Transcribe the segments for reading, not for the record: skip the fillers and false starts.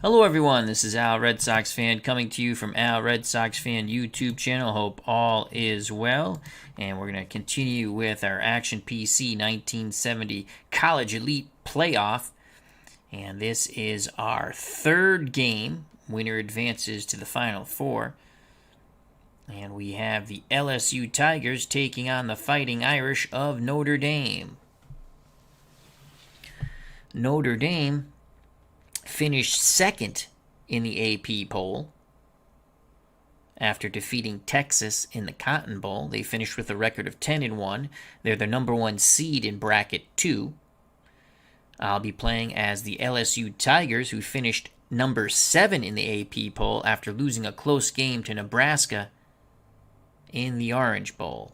Hello everyone, this is Al Red Sox Fan coming to you from Al Red Sox Fan YouTube channel. Hope all is well. And we're going to continue with our Action PC 1970 College Elite Playoff. And this is our third game. Winner advances to the Final Four. And we have the LSU Tigers taking on the Fighting Irish of Notre Dame. Notre Dame finished second in the AP poll after defeating Texas in the Cotton Bowl. They finished with a record of 10-1. They're the number one seed in bracket 2. I'll be playing as the LSU Tigers, who finished number 7 in the AP poll after losing a close game to Nebraska in the Orange Bowl.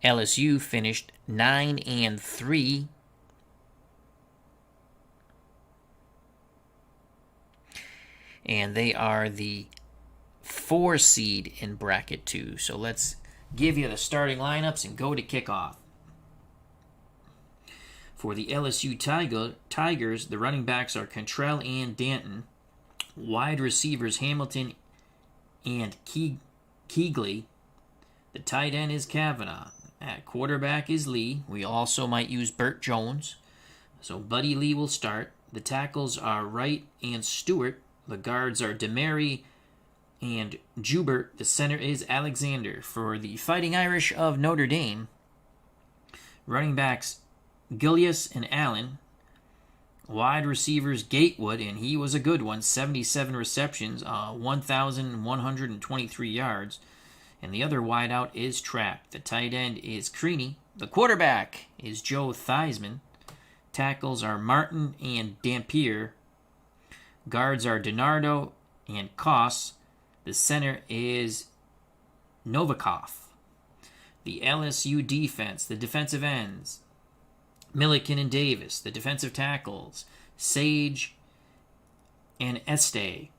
LSU finished 9-3. And they are the 4 seed in bracket 2. So let's give you the starting lineups and go to kickoff. For the LSU Tigers, the running backs are Cantrell and Danton. Wide receivers Hamilton and Keegley. The tight end is Kavanaugh. At quarterback is Lee. We also might use Burt Jones. So Buddy Lee will start. The tackles are Wright and Stewart. The guards are DeMary and Jubert. The center is Alexander. For the Fighting Irish of Notre Dame, running backs Gillius and Allen. Wide receivers Gatewood, and he was a good one, 77 receptions, 1,123 yards. And the other wideout is Trapp. The tight end is Creaney. The quarterback is Joe Theismann. Tackles are Martin and Dampier. Guards are DiNardo and Koss. The center is Novikov. The LSU defense, the defensive ends, Milliken and Davis. The defensive tackles, Sage and Este.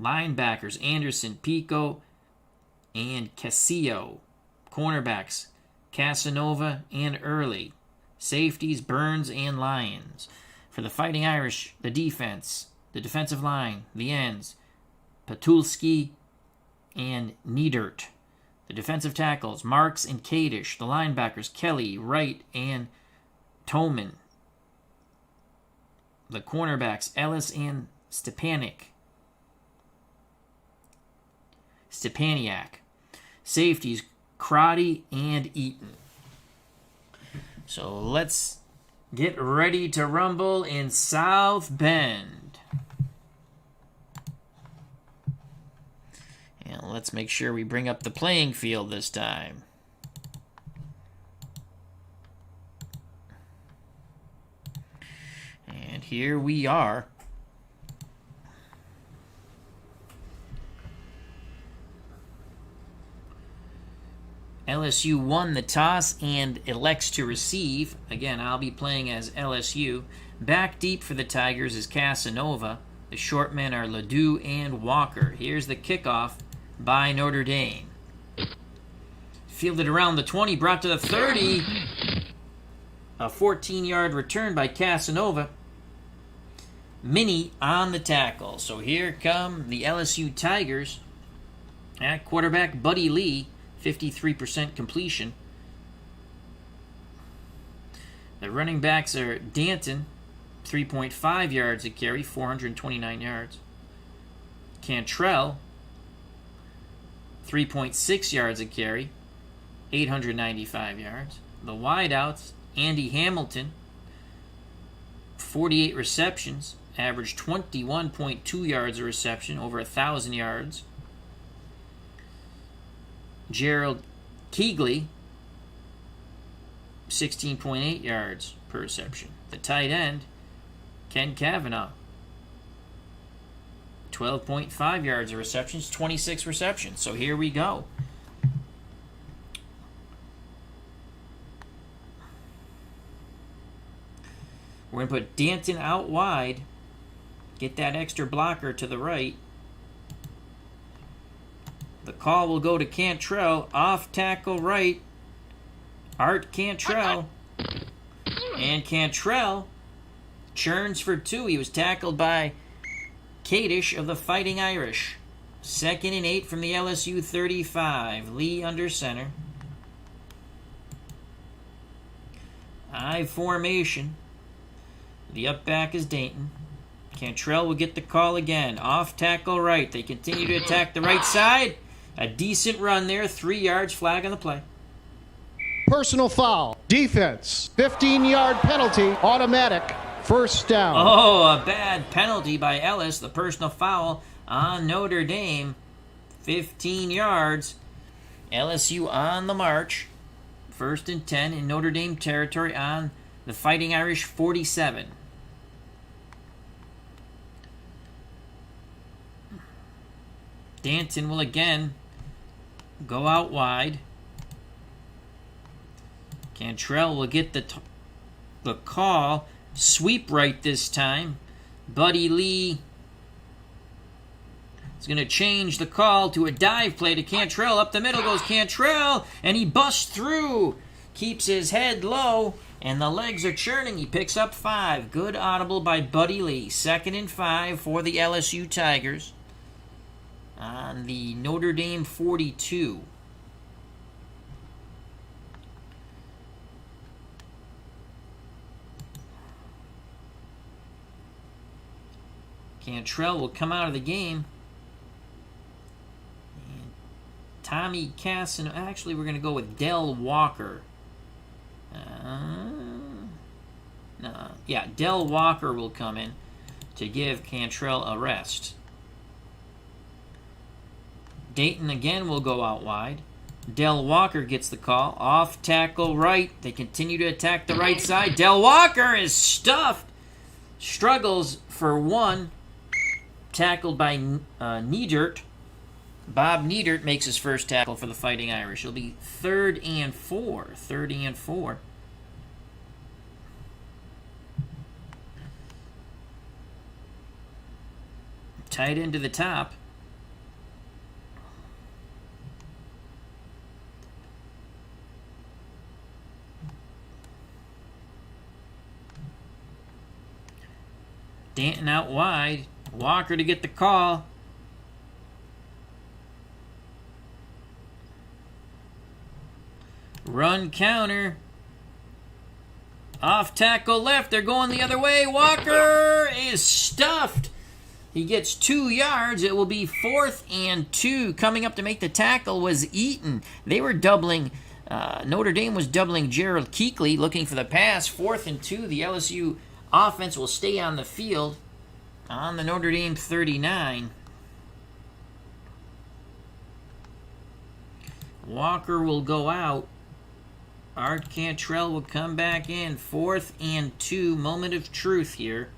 Linebackers, Anderson, Pico, and Casillo. Cornerbacks, Casanova and Early. Safeties, Burns and Lyons. For the Fighting Irish, the defense, the defensive line, the ends, Patulski and Niedert. The defensive tackles, Marks and Kadish. The linebackers, Kelly, Wright, and Toman. The cornerbacks, Ellis and Stepaniak. Safeties, Crotty and Eaton. So let's get ready to rumble in South Bend. And let's make sure we bring up the playing field this time. And here we are. LSU won the toss and elects to receive. Again, I'll be playing as LSU. Back deep for the Tigers is Casanova. The short men are Ledoux and Walker. Here's the kickoff by Notre Dame. Fielded around the 20, brought to the 30. A 14-yard return by Casanova. Minnie on the tackle. So here come the LSU Tigers. At quarterback, Buddy Lee. 53% completion. The running backs are Danton, 3.5 yards a carry, 429 yards. Cantrell, 3.6 yards a carry, 895 yards. The wideouts, Andy Hamilton, 48 receptions, averaged 21.2 yards a reception, over 1,000 yards. Gerald Keegley, 16.8 yards per reception. The tight end, Ken Kavanaugh, 12.5 yards of receptions, 26 receptions. So here we go. We're going to put Danton out wide, get that extra blocker to the right. The call will go to Cantrell, off tackle right. Art Cantrell. And Cantrell churns for 2. He was tackled by Kadish of the Fighting Irish. 2nd and 8 from the LSU 35. Lee under center. I formation. The up back is Dayton. Cantrell will get the call again. Off tackle right. They continue to attack the right side. A decent run there. 3 yards. Flag on the play. Personal foul. Defense. 15-yard penalty. Automatic. First down. Oh, a bad penalty by Ellis. The personal foul on Notre Dame. 15 yards. LSU on the march. 1st and 10 in Notre Dame territory on the Fighting Irish 47. Danton will again go out wide. Cantrell will get the call. Sweep right this time. Buddy Lee is going to change the call to a dive play to Cantrell. Up the middle goes Cantrell, and he busts through. Keeps his head low, and the legs are churning. He picks up 5. Good audible by Buddy Lee. 2nd and 5 for the LSU Tigers on the Notre Dame 42. Cantrell will come out of the game. And Tommy Casson. Actually, we're going to go with Del Walker. Del Walker will come in to give Cantrell a rest. Dayton again will go out wide. Del Walker gets the call. Off tackle right. They continue to attack the right side. Del Walker is stuffed. Struggles for 1. Tackled by Niedert. Bob Niedert makes his first tackle for the Fighting Irish. It'll be 3rd and 4. 3rd and 4. Tight end to the top. Danton out wide. Walker to get the call. Run counter. Off tackle left. They're going the other way. Walker is stuffed. He gets 2 yards. It will be 4th and 2. Coming up to make the tackle was Eaton. They were doubling. Notre Dame was doubling Gerald Keekley, looking for the pass. 4th and 2. The LSU offense will stay on the field on the Notre Dame 39. Walker will go out. Art Cantrell will come back in. 4th and 2. Moment of truth here.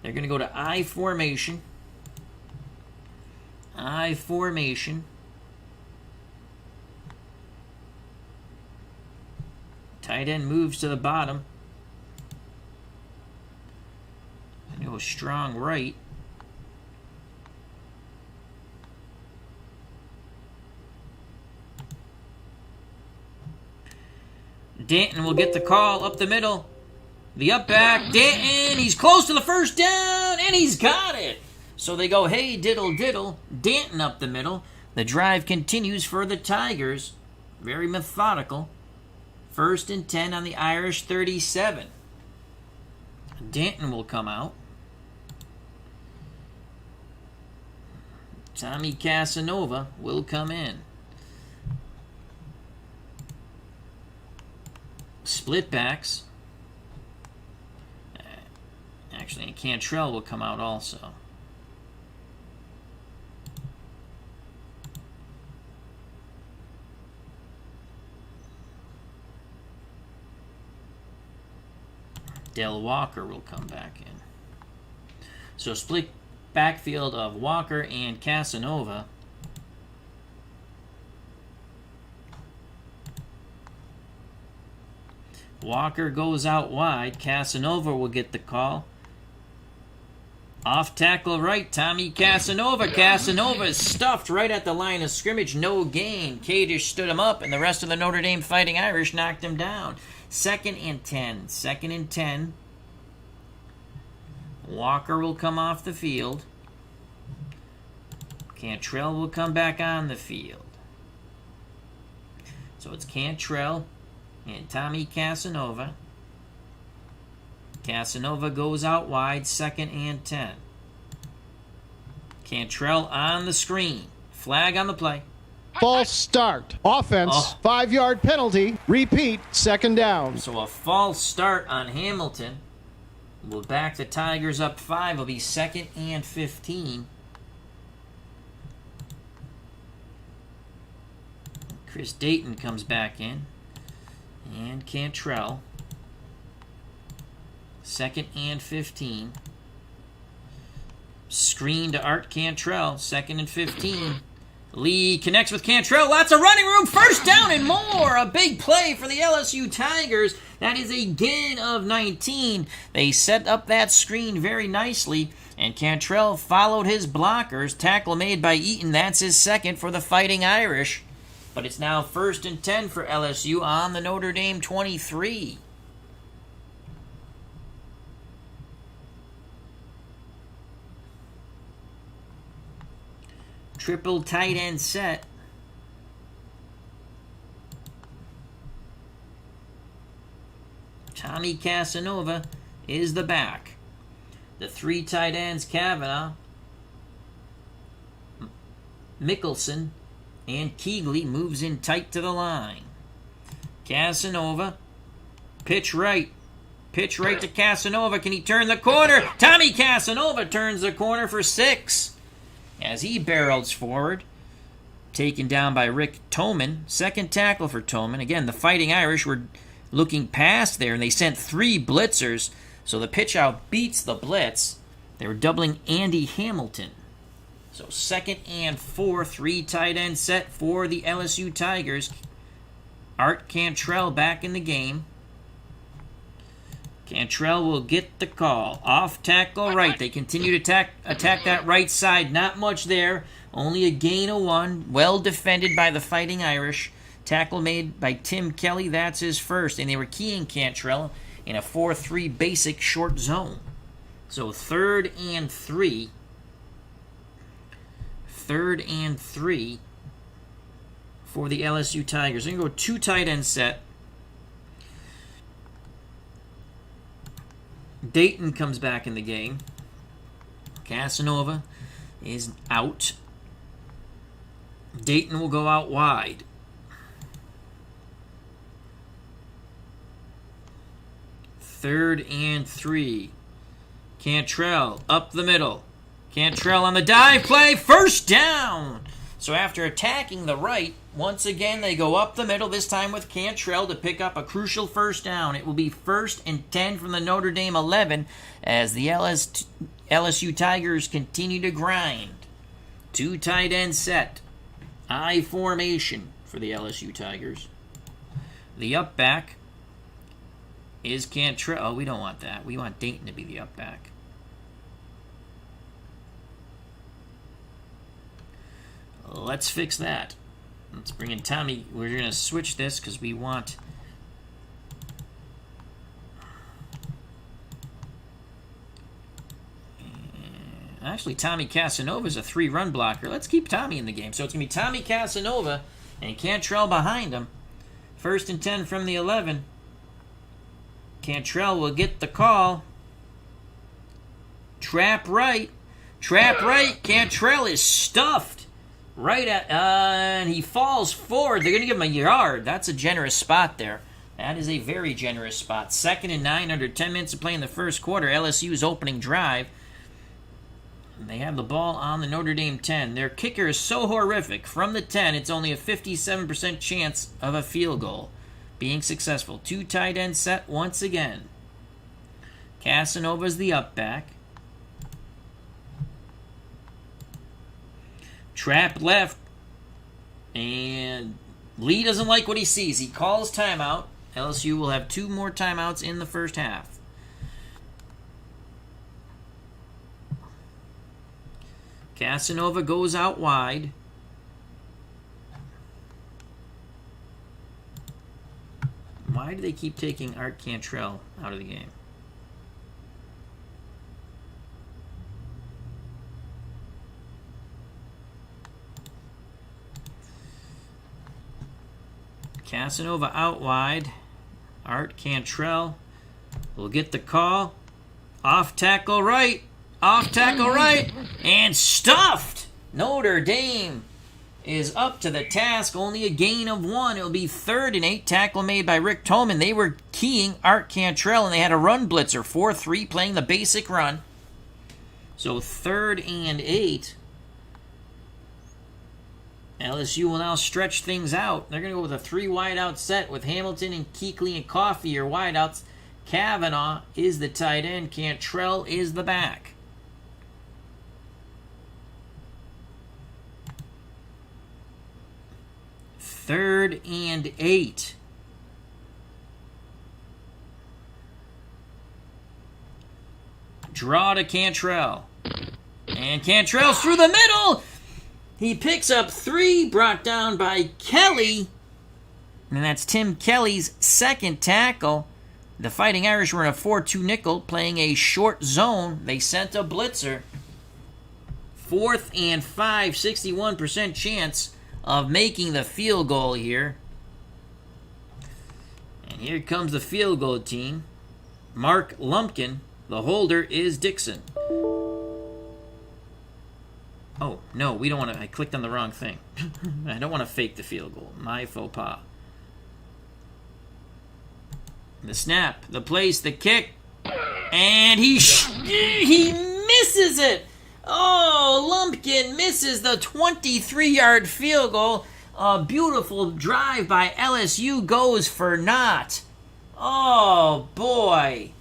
They're going to go to I formation. I formation. Tight end moves to the bottom. And go strong right. Danton will get the call up the middle. The up back, Danton, he's close to the first down, and he's got it. So they go, hey, diddle, diddle. Danton up the middle. The drive continues for the Tigers. Very methodical. 1st and 10 on the Irish 37. Danton will come out. Tommy Casanova will come in. Split backs. Actually, and Cantrell will come out also. Del Walker will come back in. So split backfield of Walker and Casanova. Walker goes out wide. Casanova will get the call. Off tackle right, Tommy Casanova. Casanova is stuffed right at the line of scrimmage. No gain. Kadish stood him up, and the rest of the Notre Dame Fighting Irish knocked him down. 2nd and 10. 2nd and 10 Walker will come off the field. Cantrell will come back on the field. So it's Cantrell and Tommy Casanova. Casanova goes out wide, 2nd and 10. Cantrell on the screen. Flag on the play. False start. Offense, 5-yard penalty. Repeat, 2nd down. So a false start on Hamilton. We'll back the Tigers up 5. It'll be 2nd and 15. Chris Dayton comes back in. And Cantrell. 2nd and 15. Screen to Art Cantrell. 2nd and 15. Lee connects with Cantrell. Lots of running room. 1st down and more. A big play for the LSU Tigers. That is a gain of 19. They set up that screen very nicely. And Cantrell followed his blockers. Tackle made by Eaton. That's his 2nd for the Fighting Irish. But it's now 1st and 10 for LSU on the Notre Dame 23. Triple tight end set. Tommy Casanova is the back. The 3 tight ends, Kavanaugh, Mickelson, and Keegley moves in tight to the line. Casanova, pitch right. Pitch right to Casanova. Can he turn the corner? Tommy Casanova turns the corner for 6. As he barrels forward, taken down by Rick Toman. 2nd tackle for Toman. Again, the Fighting Irish were looking past there, and they sent 3 blitzers, so the pitch out beats the blitz. They were doubling Andy Hamilton. So 2nd and 4, 3 tight end set for the LSU Tigers. Art Cantrell back in the game. Cantrell will get the call. Off tackle right. They continue to attack that right side. Not much there. Only a gain of 1. Well defended by the Fighting Irish. Tackle made by Tim Kelly. That's his 1st. And they were keying Cantrell in a 4-3 basic short zone. So 3rd and 3. 3rd and 3 for the LSU Tigers. They're going to go 2 tight end set. Dayton comes back in the game. Casanova is out. Dayton will go out wide. Third and 3. Cantrell up the middle. Cantrell on the dive play. 1st down. So after attacking the right, once again they go up the middle, this time with Cantrell to pick up a crucial 1st down. It will be 1st and 10 from the Notre Dame 11 as the LSU Tigers continue to grind. 2 tight end set. I formation for the LSU Tigers. The up back is Cantrell. Oh, we don't want that. We want Dayton to be the up back. Let's fix that. Let's bring in Tommy. We're going to switch this because we want... Actually, Tommy Casanova is a 3-run blocker. Let's keep Tommy in the game. So it's going to be Tommy Casanova and Cantrell behind him. 1st and 10 from the 11. Cantrell will get the call. Trap right. Trap right. Cantrell is stuffed. Right at, and he falls forward. They're going to give him a yard. That's a generous spot there. That is a very generous spot. 2nd and 9 under 10 minutes to play in the 1st quarter. LSU's opening drive. They have the ball on the Notre Dame 10. Their kicker is so horrific. From the 10, it's only a 57% chance of a field goal being successful. 2 tight end set once again. Casanova's the up back. Trap left. And Lee doesn't like what he sees. He calls timeout. LSU will have 2 more timeouts in the 1st half. Casanova goes out wide. Why do they keep taking Art Cantrell out of the game? Casanova out wide. Art Cantrell will get the call. Off tackle right. Off tackle right. And stuffed. Notre Dame is up to the task. Only a gain of 1. It'll be 3rd and 8. Tackle made by Rick Tolman. They were keying Art Cantrell, and they had a run blitzer. 4-3, playing the basic run. So 3rd and 8. LSU will now stretch things out. They're going to go with a 3 wideout set with Hamilton and Kuechly and Coffey your wideouts. Kavanaugh is the tight end. Cantrell is the back. Third and 8. Draw to Cantrell. And Cantrell's through the middle. He picks up 3, brought down by Kelly. And that's Tim Kelly's 2nd tackle. The Fighting Irish were in a 4-2 nickel, playing a short zone. They sent a blitzer. 4th and 5, 61% chance of making the field goal here. And here comes the field goal team. Mark Lumpkin. The holder is Dixon. Oh, no, we don't want to... I clicked on the wrong thing. I don't want to fake the field goal. My faux pas. The snap, the place, the kick. And he misses it. Oh, Lumpkin misses the 23-yard field goal. A beautiful drive by LSU goes for naught. Oh, boy.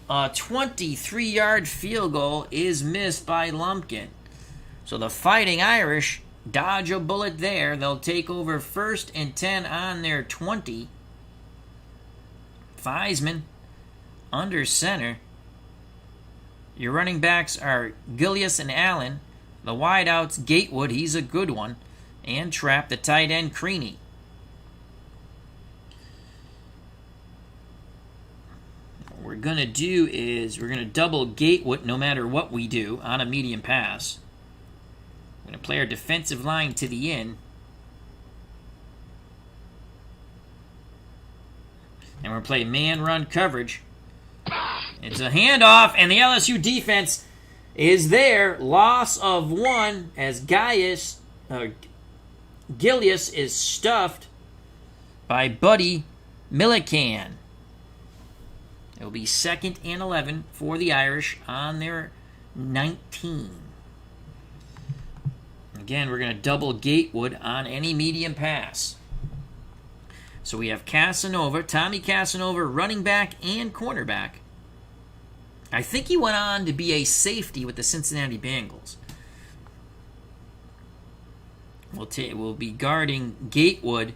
A 23-yard field goal is missed by Lumpkin. So the Fighting Irish dodge a bullet there. They'll take over 1st and 10 on their 20. Theismann under center. Your running backs are Gillius and Allen. The wideouts, Gatewood, he's a good one. And Trapp, the tight end, Creaney. What we're going to do is we're going to double Gatewood no matter what we do on a medium pass. We're going to play our defensive line to the end. And we're going to play man-run coverage. It's a handoff, and the LSU defense is there. Loss of 1 as Gillius is stuffed by Buddy Millican. It will be 2nd and 11 for the Irish on their 19. Again, we're going to double Gatewood on any medium pass. So we have Casanova, Tommy Casanova, running back and cornerback. I think he went on to be a safety with the Cincinnati Bengals. We'll be guarding Gatewood,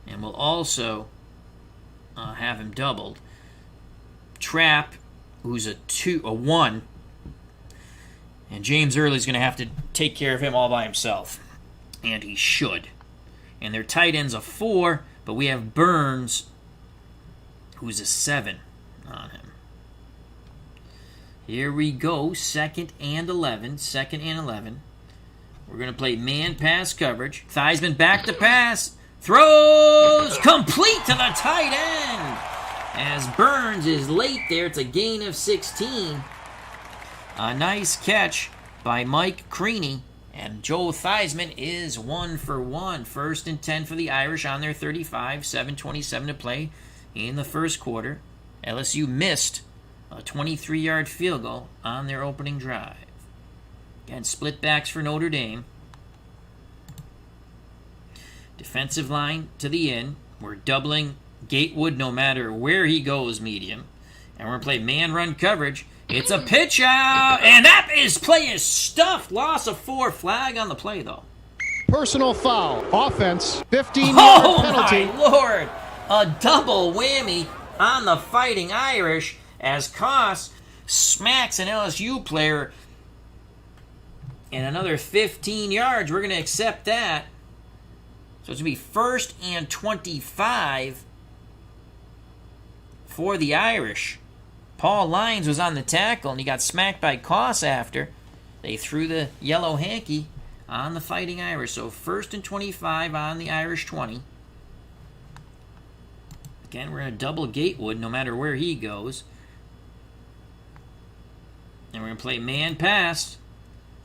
and we'll also have him doubled. Trapp, who's a 1, and James Early's going to have to take care of him all by himself, and he should. And their tight end's a 4, but we have Burns, who's a 7 on him. Here we go, 2nd and 11. 2nd and 11. We're going to play man-pass coverage. Theismann back to pass. Throws complete to the tight end. As Burns is late there, it's a gain of 16. A nice catch by Mike Creaney. And Joe Theismann is 1 for 1. 1st and 10 for the Irish on their 35. 7:27 to play in the first quarter. LSU missed a 23-yard field goal on their opening drive. Again, split backs for Notre Dame. Defensive line to the end. We're doubling Gatewood no matter where he goes, medium. And we're going to play man-run coverage. It's a pitch out, and that play is stuffed. Loss of 4. Flag on the play, though. Personal foul. Offense. 15-yard penalty. Oh, my Lord. A double whammy on the Fighting Irish as Koss smacks an LSU player. And another 15 yards. We're going to accept that. So it's going to be 1st and 25 for the Irish. Paul Lyons was on the tackle, and he got smacked by Koss after. They threw the yellow hanky on the Fighting Irish. So 1st and 25 on the Irish 20. Again, we're going to double Gatewood no matter where he goes. And we're going to play man pass.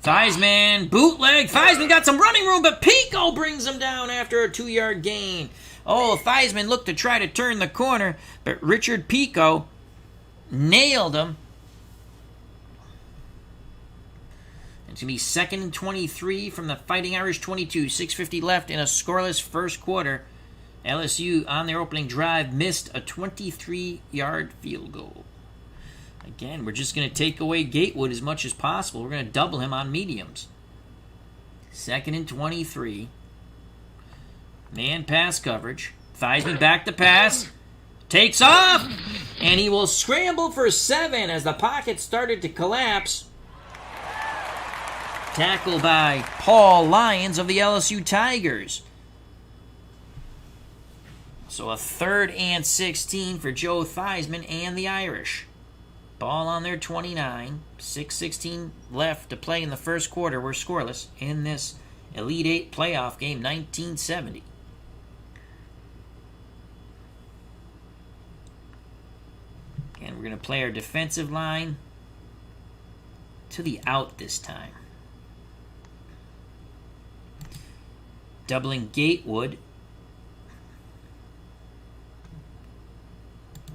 Theismann, bootleg. Theismann got some running room, but Pico brings him down after a 2-yard gain. Oh, Theismann looked to try to turn the corner, but Richard Pico nailed him. It's going to be 2nd and 23 from the Fighting Irish 22. 6:50 left in a scoreless first quarter. LSU, on their opening drive, missed a 23-yard field goal. Again, we're just going to take away Gatewood as much as possible. We're going to double him on mediums. 2nd and 23. Man pass coverage. Theismann back to pass. Takes off. And he will scramble for 7 as the pocket started to collapse. Tackle by Paul Lyons of the LSU Tigers. So a 3rd and 16 for Joe Theismann and the Irish. Ball on their 29. 6:16 left to play in the first quarter. We're scoreless in this Elite Eight playoff game, 1970. And we're going to play our defensive line to the out this time. Doubling Gatewood.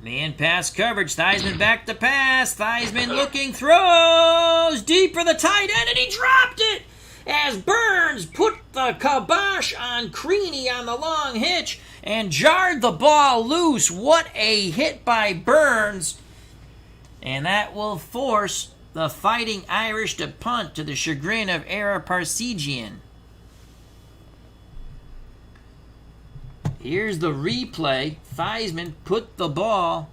Man pass coverage. Theismann back to pass. Theismann looking, throws deep for the tight end, and he dropped it as Burns put the kibosh on Creaney on the long hitch and jarred the ball loose. What a hit by Burns. And that will force the Fighting Irish to punt to the chagrin of Ara Parsegian. Here's the replay. Theismann put the ball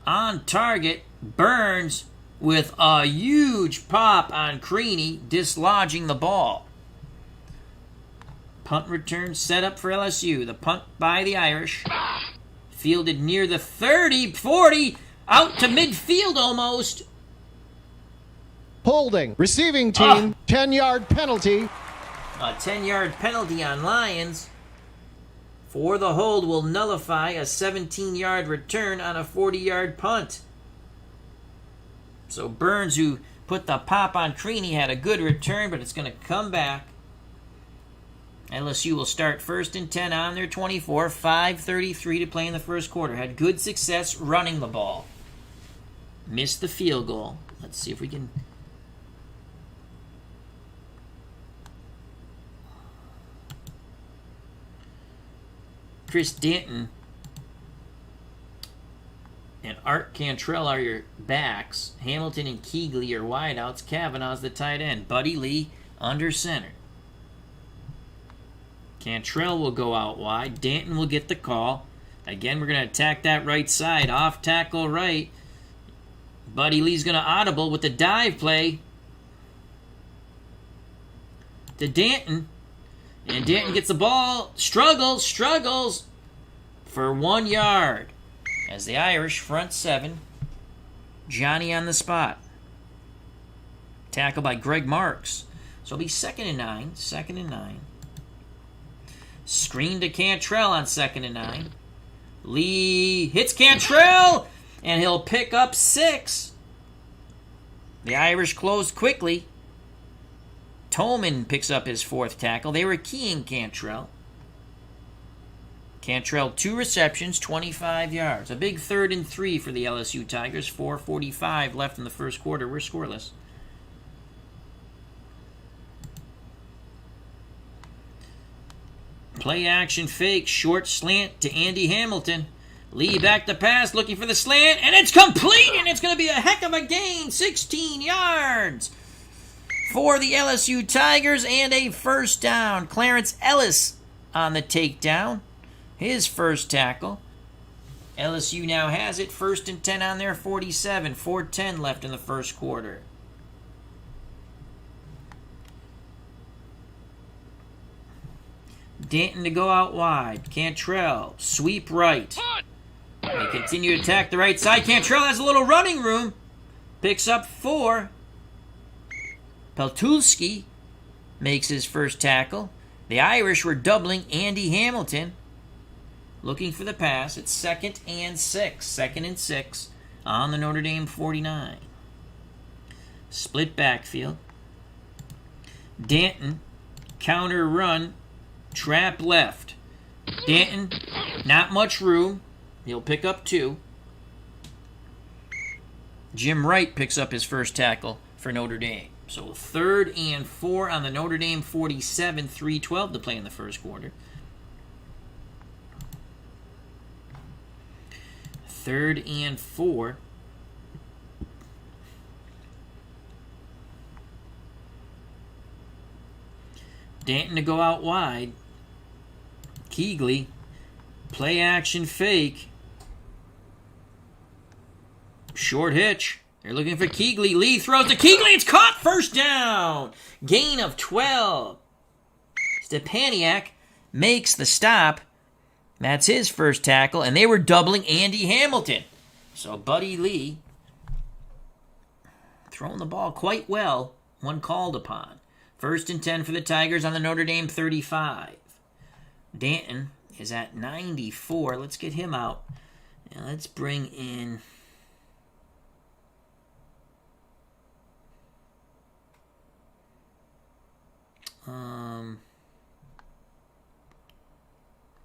on target. Burns with a huge pop on Creaney, dislodging the ball. Punt return set up for LSU. The punt by the Irish. Fielded near the 30, 40, out to midfield almost. Holding. Receiving team, 10-yard penalty. A 10-yard penalty on Lyons. For the hold will nullify a 17-yard return on a 40-yard punt. So Burns, who put the pop on Creaney, had a good return, but it's going to come back. LSU will start 1st and 10 on their 24. 5:33 to play in the first quarter. Had good success running the ball. Missed the field goal. Let's see if we can... Chris Danton and Art Cantrell are your backs. Hamilton and Keegley are wideouts. Kavanaugh's the tight end. Buddy Lee under center. Cantrell will go out wide. Danton will get the call. Again, we're going to attack that right side. Off tackle right. Buddy Lee's going to audible with the dive play to Danton. And Danton gets the ball, struggles for 1 yard. As the Irish front 7, Johnny on the spot. Tackle by Greg Marks. So it'll be 2nd and 9. Screen to Cantrell on 2nd and 9. Lee hits Cantrell, and he'll pick up 6. The Irish close quickly. Tolman picks up his 4th tackle. They were keying Cantrell. Cantrell, 2 receptions, 25 yards. A big 3rd and 3 for the LSU Tigers. 4:45 left in the first quarter. We're scoreless. Play action fake. Short slant to Andy Hamilton. Lee back to pass, looking for the slant, and it's complete, and it's going to be a heck of a gain. 16 yards for the LSU Tigers, and a first down. Clarence Ellis on the takedown. His first tackle. LSU now has it. 1st and 10 on their 47. 4:10 left in the first quarter. Danton to go out wide. Cantrell, sweep right. They continue to attack the right side. Cantrell has a little running room. Picks up 4. Peltulski makes his first tackle. The Irish were doubling Andy Hamilton, looking for the pass. It's 2nd and 6. 2nd and 6 on the Notre Dame 49. Split backfield. Danton, counter run, trap left. Danton, not much room. He'll pick up 2. Jim Wright picks up his first tackle for Notre Dame. So 3rd and 4 on the Notre Dame 47, 3:12 to play in the first quarter. 3rd and 4. Danton to go out wide. Keegley, play action fake. Short hitch. They're looking for Keegley. Lee throws to Keegley. It's caught. First down. Gain of 12. Stepaniak makes the stop. That's his first tackle. And they were doubling Andy Hamilton. So Buddy Lee throwing the ball quite well when called upon. 1st and 10 for the Tigers on the Notre Dame 35. Danton is at 94. Let's get him out. And let's bring in...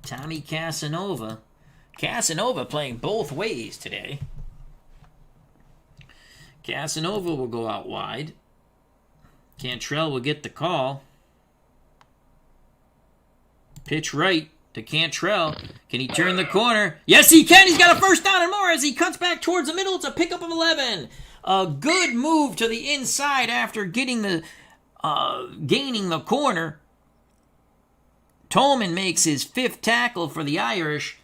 Tommy Casanova. Casanova playing both ways today. Casanova will go out wide. Cantrell will get the call. Pitch right to Cantrell. Can he turn the corner? Yes, he can. He's got a first down and more as he cuts back towards the middle. It's a pickup of 11. A good move to the inside after getting the gaining the corner. Tolman makes his 5th tackle for the Irish,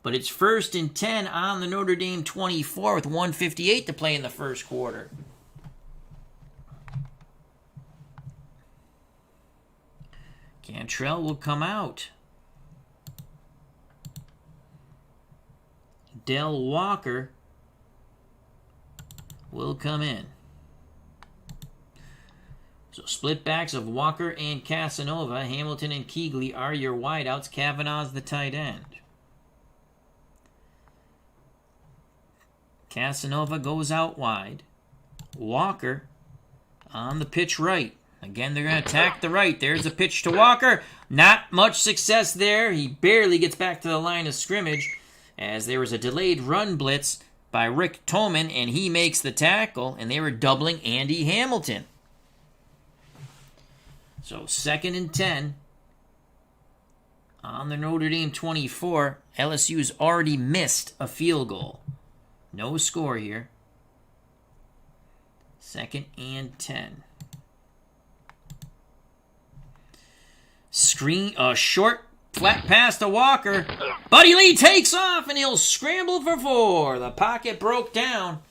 but it's 1st and 10 on the Notre Dame 24 with 1:58 to play in the first quarter. Cantrell will come out. Del Walker will come in. So split backs of Walker and Casanova. Hamilton and Keegley are your wideouts. Kavanaugh's the tight end. Casanova goes out wide. Walker on the pitch right. Again, they're going to attack the right. There's a pitch to Walker. Not much success there. He barely gets back to the line of scrimmage as there was a delayed run blitz by Rick Tolman, and he makes the tackle, and they were doubling Andy Hamilton. So 2nd and 10 on the Notre Dame 24. LSU's already missed a field goal. No score here. 2nd and 10. Screen, a short flat pass to Walker. Buddy Lee takes off and he'll scramble for 4. The pocket broke down.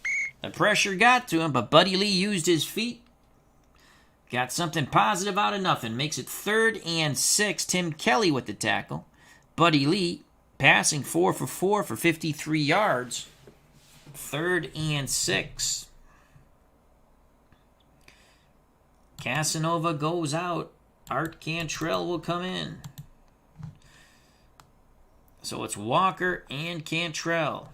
The pressure got to him, but Buddy Lee used his feet. Got something positive out of nothing. Makes it 3rd and 6. Tim Kelly with the tackle. Buddy Lee passing 4 for 4 for 53 yards. 3rd and 6. Casanova goes out. Art Cantrell will come in. So it's Walker and Cantrell.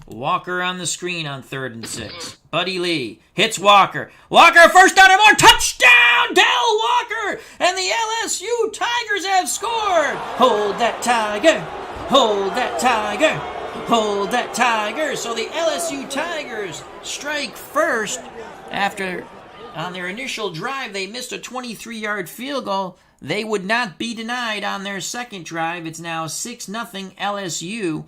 Walker on the screen on 3rd and 6. Buddy Lee hits Walker. Walker, first down and more. Touchdown, Del Walker! And the LSU Tigers have scored. Hold that Tiger. Hold that Tiger. Hold that Tiger. So the LSU Tigers strike first after, on their initial drive, they missed a 23-yard field goal. They would not be denied on their second drive. It's now 6-0 LSU.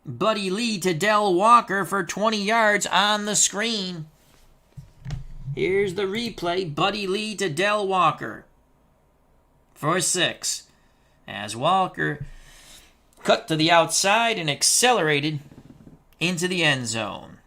Buddy Lee to Del Walker for 20 yards on the screen. Here's the replay. Buddy Lee to Del Walker for 6. As Walker cut to the outside and accelerated into the end zone.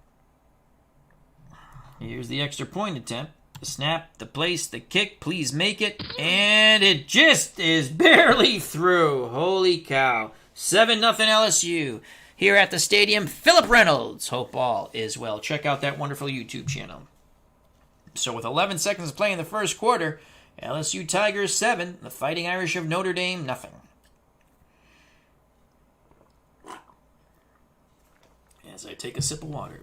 Here's the extra point attempt. The snap, the place, the kick, please make it. And it just is barely through. Holy cow. 7-0 LSU. here at the stadium. Philip Reynolds. Hope all is well. Check out that wonderful YouTube channel. So with 11 seconds to play in the first quarter, LSU Tigers 7, the Fighting Irish of Notre Dame nothing. As I take a sip of water.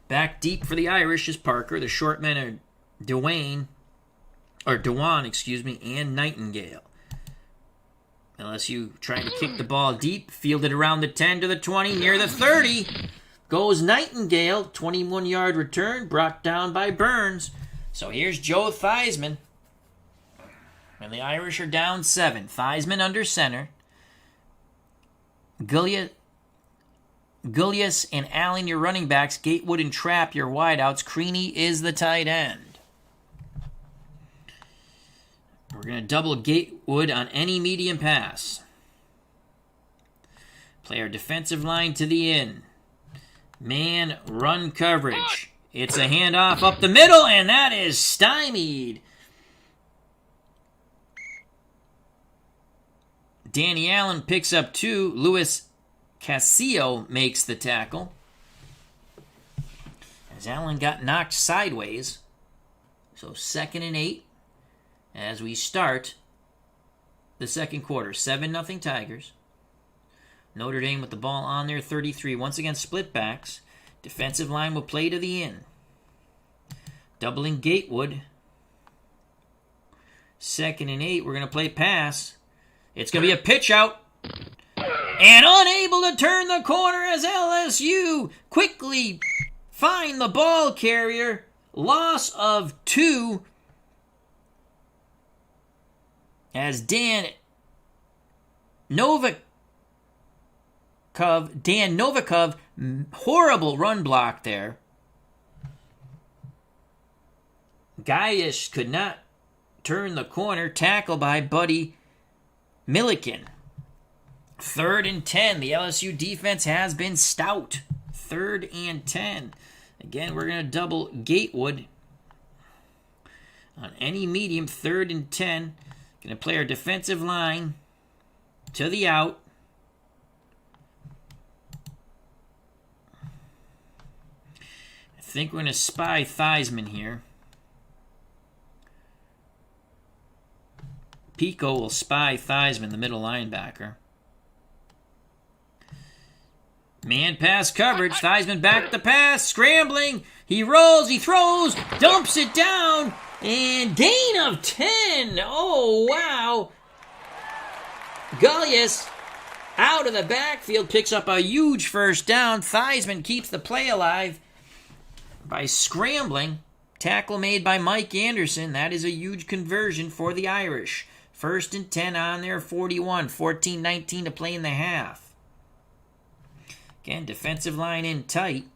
Back deep for the Irish is Parker. The short men are Dewan, and Nightingale. LSU trying to kick the ball deep, fielded around the 10 to the 20, near the 30. Goes Nightingale, 21-yard return, brought down by Burns. So here's Joe Theismann. And the Irish are down 7. Theismann under center. Gullius and Allen, your running backs. Gatewood and Trapp, your wideouts. Creaney is the tight end. We're going to double Gatewood on any medium pass. Play our defensive line to the end. Man run coverage. It's a handoff up the middle, and that is stymied. Danny Allen picks up 2. Luis Castillo makes the tackle. As Allen got knocked sideways. So 2nd and 8 as we start the second quarter. 7-0 Tigers. Notre Dame with the ball on their 33. Once again, split backs. Defensive line will play to the end. Doubling Gatewood. 2nd and 8. We're going to play pass. It's going to be a pitch out. And unable to turn the corner as LSU quickly find the ball carrier. Loss of 2. As Dan Novikov, horrible run block there. Gaius could not turn the corner. Tackle by Buddy Milliken. 3rd and 10. The LSU defense has been stout. 3rd and 10. Again, we're going to double Gatewood on any medium. 3rd and 10. Going to play our defensive line to the out. I think we're going to spy Theismann here. Pico will spy Theismann, the middle linebacker. Man pass coverage. Theismann back the pass. Scrambling. He rolls. He throws. Dumps it down. And gain of 10. Oh, wow. Gullius out of the backfield picks up a huge first down. Theismann keeps the play alive by scrambling. Tackle made by Mike Anderson. That is a huge conversion for the Irish. 1st and 10 on their 41. 14-19 to play in the half. Again, defensive line in tight.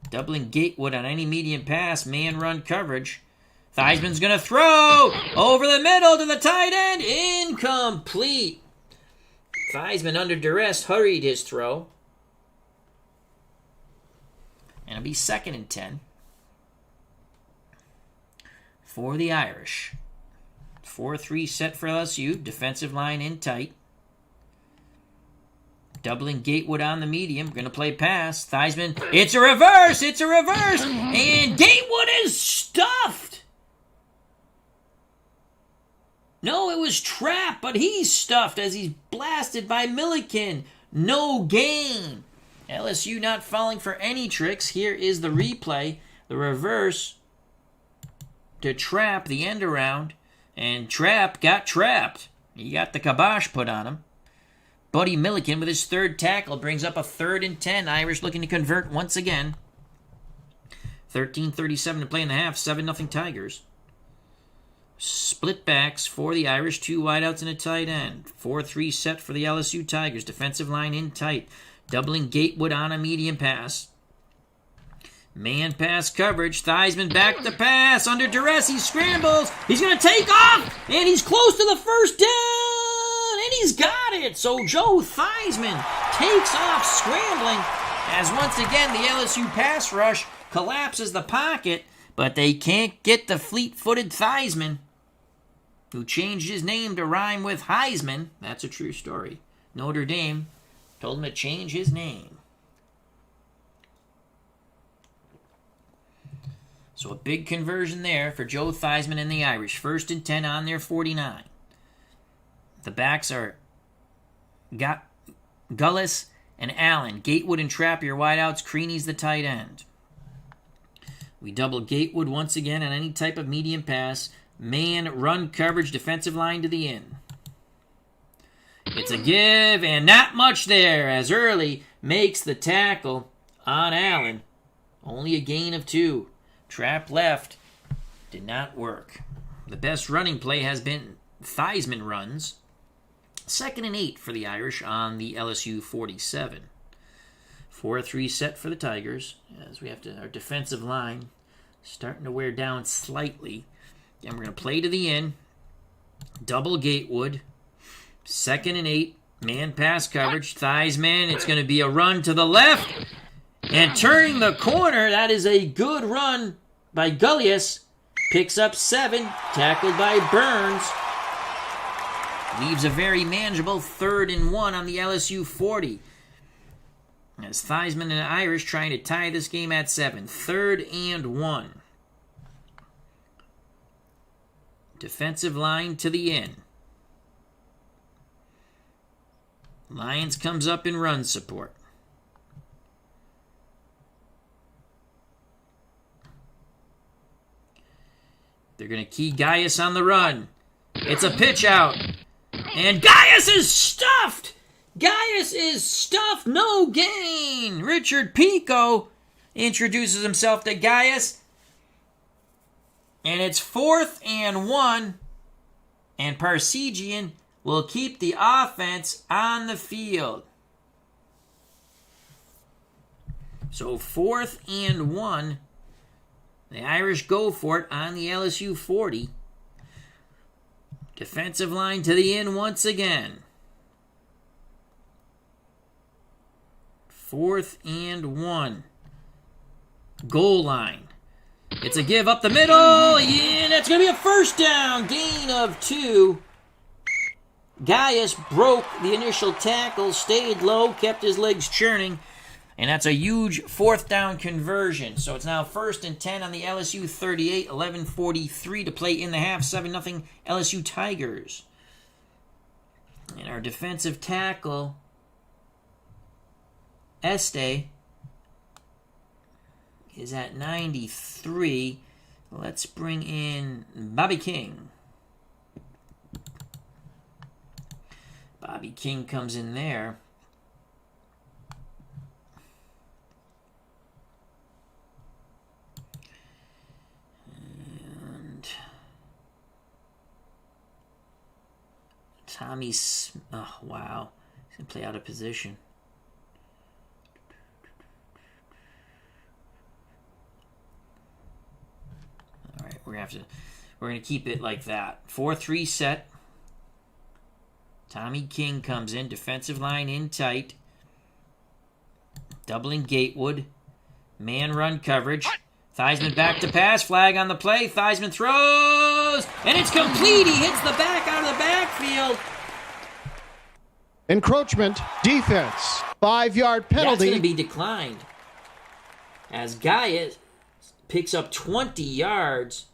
Doubling Gatewood on any medium pass. Man run coverage. Theismann's going to throw over the middle to the tight end. Incomplete. Theismann under duress hurried his throw. And it'll be 2nd and 10 for the Irish. 4-3 set for LSU. Defensive line in tight. Doubling Gatewood on the medium. We're going to play pass. Theismann. It's a reverse. It's a reverse. And Gatewood is stuffed. No, it was Trapp, but he's stuffed as he's blasted by Milliken. No gain. LSU not falling for any tricks. Here is the replay. The reverse to Trapp, the end around. And Trapp got trapped. He got the kibosh put on him. Buddy Milliken with his 3rd tackle brings up a 3rd and 10. Irish looking to convert once again. 13:37 to play in the half. 7-0 Tigers. Split backs for the Irish. 2 wideouts and a tight end. 4-3 set for the LSU Tigers. Defensive line in tight. Doubling Gatewood on a medium pass. Man pass coverage. Theismann back to pass. Under duress, he scrambles. He's going to take off. And he's close to the first down. And he's got it. So Joe Theismann takes off scrambling. As once again, the LSU pass rush collapses the pocket. But they can't get the fleet-footed Theismann, who changed his name to rhyme with Heisman. That's a true story. Notre Dame told him to change his name. So a big conversion there for Joe Theismann and the Irish. 1st and 10 on their 49. The backs are Gullis and Allen. Gatewood and Trappier wideouts. Creaney's the tight end. We double Gatewood once again on any type of medium pass. Man, run coverage, defensive line to the in. It's a give, and not much there as Early makes the tackle on Allen. Only a gain of 2. Trap left. Did not work. The best running play has been Theismann runs. 2nd and 8 for the Irish on the LSU 47. 4-3 set for the Tigers, as we have our defensive line starting to wear down slightly. And we're going to play to the end. Double Gatewood. 2nd and 8. Man pass coverage. Theismann. It's going to be a run to the left. And turning the corner, that is a good run by Gullius. Picks up 7. Tackled by Burns. Leaves a very manageable 3rd and 1 on the LSU 40. As Theismann and the Irish trying to tie this game at 7. 3rd and 1. Defensive line to the end. Lions comes up in run support. They're going to key Gaius on the run. It's a pitch out. And Gaius is stuffed! Gaius is stuffed. No gain. Richard Pico introduces himself to Gaius. And it's 4th and 1. And Parsegian will keep the offense on the field. So 4th and 1. The Irish go for it on the LSU 40. Defensive line to the end once again. 4th and 1. Goal line. It's a give up the middle. Yeah, that's going to be a first down. Gain of 2. Gaius broke the initial tackle, stayed low, kept his legs churning, and that's a huge 4th down conversion. So it's now 1st and 10 on the LSU 38, 11:43 to play in the half, 7-0 LSU Tigers. And our defensive tackle, Este, is at 93. Let's bring in Bobby King. Bobby King comes in there. And Tommy's, oh wow, he's going to play out of position. All right, we're going to keep it like that. 4-3 set. Tommy King comes in, defensive line in tight. Doubling Gatewood. Man run coverage. Theismann back to pass. Flag on the play. Theismann throws. And it's complete. He hits the back out of the backfield. Encroachment. Defense. 5-yard penalty. That's going to be declined. As Gaius picks up 20 yards.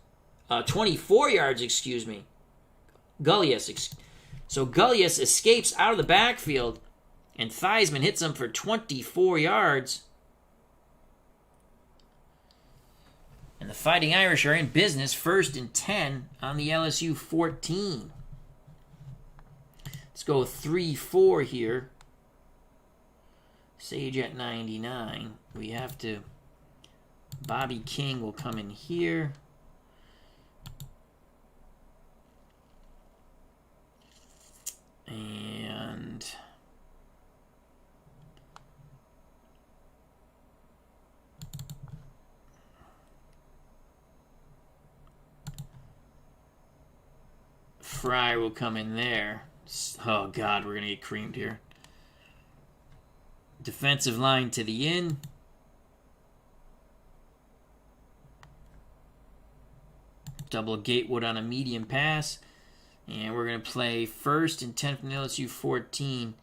24 yards, excuse me. Gullius, So Gullius escapes out of the backfield, and Theismann hits him for 24 yards. And the Fighting Irish are in business, 1st and 10 on the LSU 14. Let's go 3-4 here. Sage at 99. We have to... Bobby King will come in here. And Fry will come in there. Oh, God, we're going to get creamed here. Defensive line to the in. Double Gatewood on a medium pass. And we're going to play 1st and 10 from the LSU 14.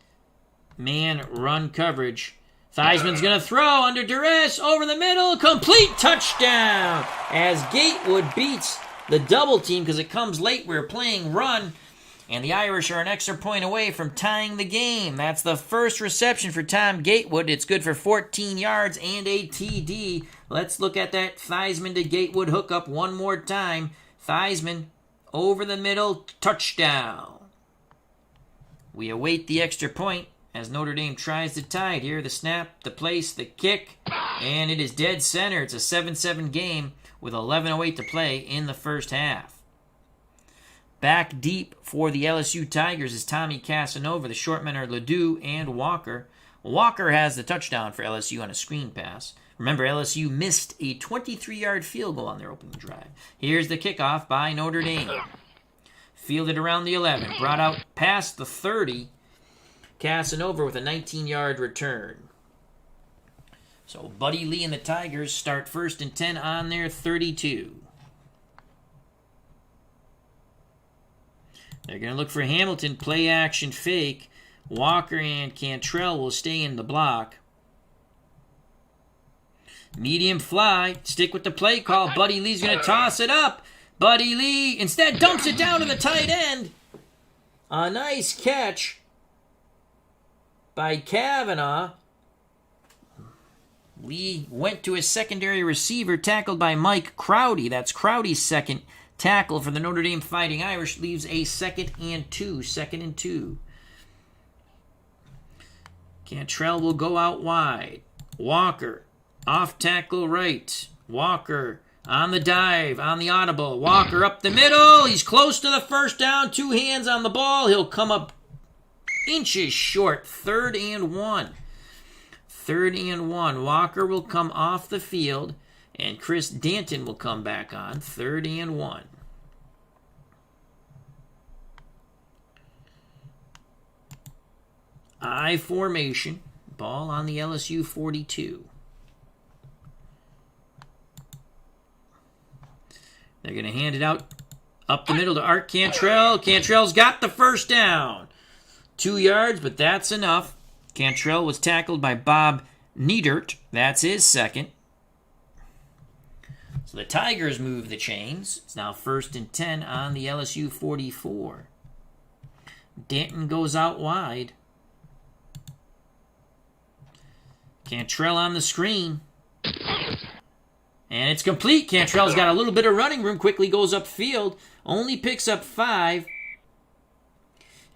man run coverage. Theismann's going to throw under duress, over the middle, complete touchdown! As Gatewood beats the double team because it comes late. We're playing run, and the Irish are an extra point away from tying the game. That's the first reception for Tom Gatewood. It's good for 14 yards and a TD. Let's look at that Theismann to Gatewood hookup one more time. Theismann over the middle, touchdown. We await the extra point as Notre Dame tries to tie it here. The snap, the place, the kick, and it is dead center. It's a 7-7 game with 11:08 to play in the first half. Back deep for the LSU Tigers is Tommy Casanova. The short men are Ledoux and Walker. Walker has the touchdown for LSU on a screen pass. Remember, LSU missed a 23-yard field goal on their opening drive. Here's the kickoff by Notre Dame. Fielded around the 11, brought out past the 30. Casanova with a 19-yard return. So Buddy Lee and the Tigers start 1st and 10 on their 32. They're going to look for Hamilton, play action fake. Walker and Cantrell will stay in the block. Medium fly, stick with the play call. Buddy Lee's going to toss it up. Buddy Lee instead dumps it down to the tight end. A nice catch by Kavanaugh. Lee went to his secondary receiver, tackled by Mike Crowdy. That's Crowdy's second tackle for the Notre Dame Fighting Irish. Leaves a 2nd and 2. Cantrell will go out wide. Walker, off tackle right. Walker on the dive, on the audible. Walker up the middle. He's close to the first down. 2 hands on the ball. He'll come up inches short. 3rd and 1. 3rd and 1. Walker will come off the field, and Chris Danton will come back on. 3rd and 1. I formation. Ball on the LSU 42. They're going to hand it out up the middle to Art Cantrell. Cantrell's got the first down. 2 yards, but that's enough. Cantrell was tackled by Bob Niedert. That's his second. So the Tigers move the chains. It's now 1st and 10 on the LSU 44. Danton goes out wide. Cantrell on the screen. And it's complete. Cantrell's got a little bit of running room. Quickly goes upfield. Only picks up 5.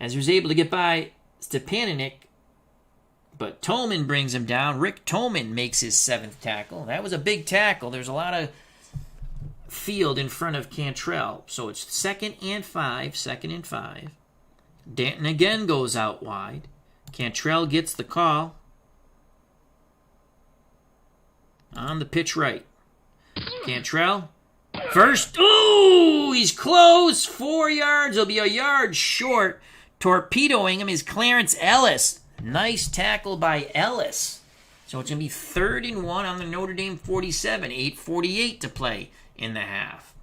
As he was able to get by Stepaninik. But Tolman brings him down. Rick Tolman makes his 7th tackle. That was a big tackle. There's a lot of field in front of Cantrell. So it's 2nd and 5. 2nd and 5. Danton again goes out wide. Cantrell gets the call. On the pitch right. Cantrell. First. Ooh, he's close. 4 yards. He'll be a yard short. Torpedoing him is Clarence Ellis. Nice tackle by Ellis. So it's going to be 3rd and 1 on the Notre Dame 47. 8:48 to play in the half.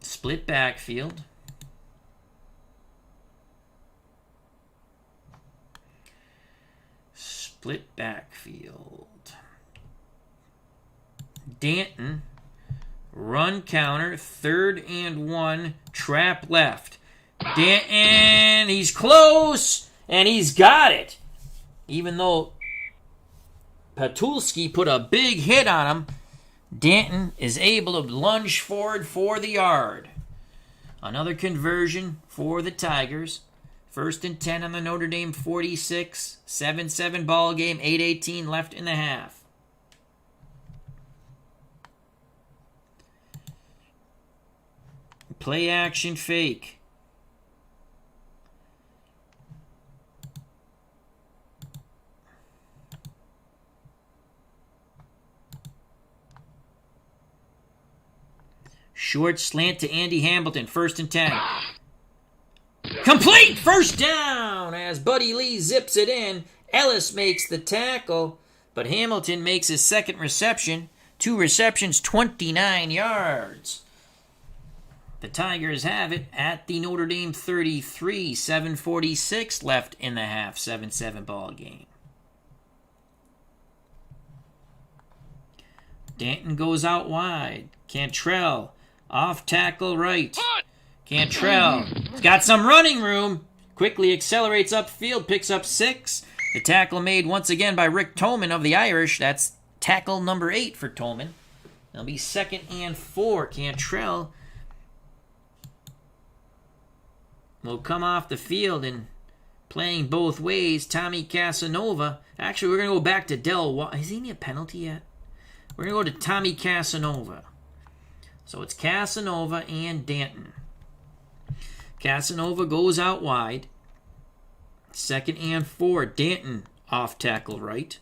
Split backfield. Split backfield. Danton. Run counter. 3rd and 1. Trap left. Danton. He's close. And he's got it. Even though Patulski put a big hit on him, Danton is able to lunge forward for the yard. Another conversion for the Tigers. 1st and 10 on the Notre Dame 46. 7-7 ball game. 8:18 left in the half. Play action fake. Short slant to Andy Hamilton. 1st and 10. Complete! First down as Buddy Lee zips it in. Ellis makes the tackle, but Hamilton makes his 2nd reception. 2 receptions, 29 yards. The Tigers have it at the Notre Dame 33, 7:46 left in the half, 7-7 ball game. Danton goes out wide. Cantrell off tackle right. Cantrell has got some running room. Quickly accelerates upfield, picks up 6. The tackle made once again by Rick Tolman of the Irish. That's tackle number 8 for Tolman. It'll be 2nd and 4. Cantrell will come off the field and playing both ways. Tommy Casanova. Actually, we're going to go back to Del Walker. Is he in a penalty yet? We're going to go to Tommy Casanova. So it's Casanova and Danton. Casanova goes out wide. 2nd and 4. Danton off tackle right.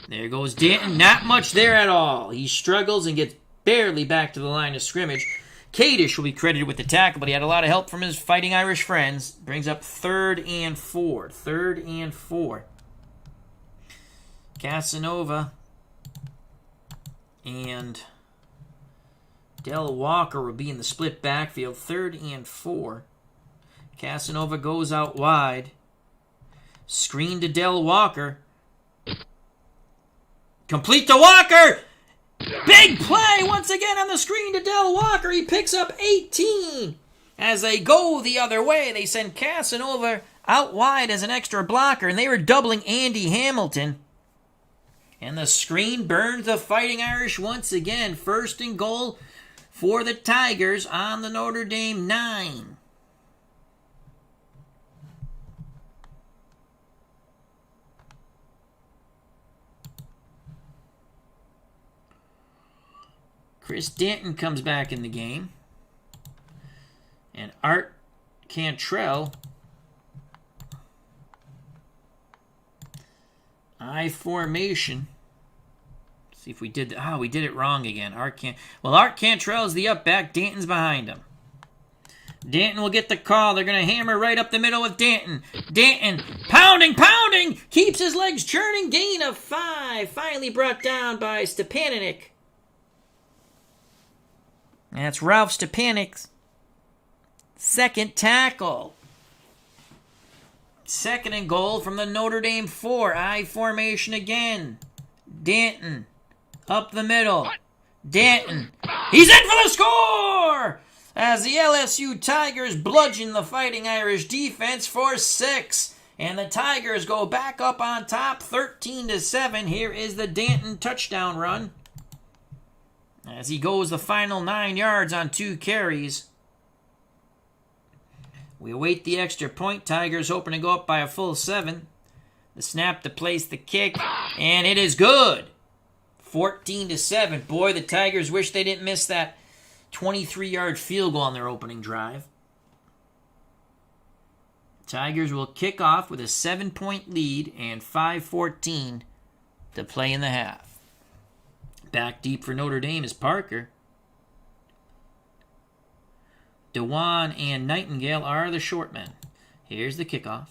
There goes Danton. Not much there at all. He struggles and gets barely back to the line of scrimmage. Kadish will be credited with the tackle, but he had a lot of help from his Fighting Irish friends. Brings up 3rd and 4. 3rd and 4. Casanova and Del Walker will be in the split backfield. 3rd and 4. Casanova goes out wide. Screen to Del Walker. Complete to Walker! Big play once again on the screen to Del Walker. He picks up 18. As they go the other way, they send Casanova out wide as an extra blocker, and they were doubling Andy Hamilton. And the screen burns the Fighting Irish once again. 1st and goal for the Tigers on the Notre Dame 9. Chris Danton comes back in the game. And Art Cantrell, I formation. Let's see if we did. We did it wrong again. Art Cantrell is the up back. Danton's behind him. Danton will get the call. They're going to hammer right up the middle with Danton. Danton pounding, keeps his legs churning. Gain of 5. Finally brought down by Stepanik. That's Ralph Stepanik's 2nd tackle. 2nd and goal from the Notre Dame 4. I formation again. Danton up the middle. Danton. He's in for the score! As the LSU Tigers bludgeon the Fighting Irish defense for 6. And the Tigers go back up on top 13-7. Here is the Danton touchdown run. As he goes the final 9 yards on 2 carries. We await the extra point. Tigers hoping to go up by a full 7. The snap to place the kick. And it is good. 14-7. Boy, the Tigers wish they didn't miss that 23-yard field goal on their opening drive. Tigers will kick off with a 7-point lead and 5:14 to play in the half. Back deep for Notre Dame is Parker. Dewan and Nightingale are the short men. Here's the kickoff.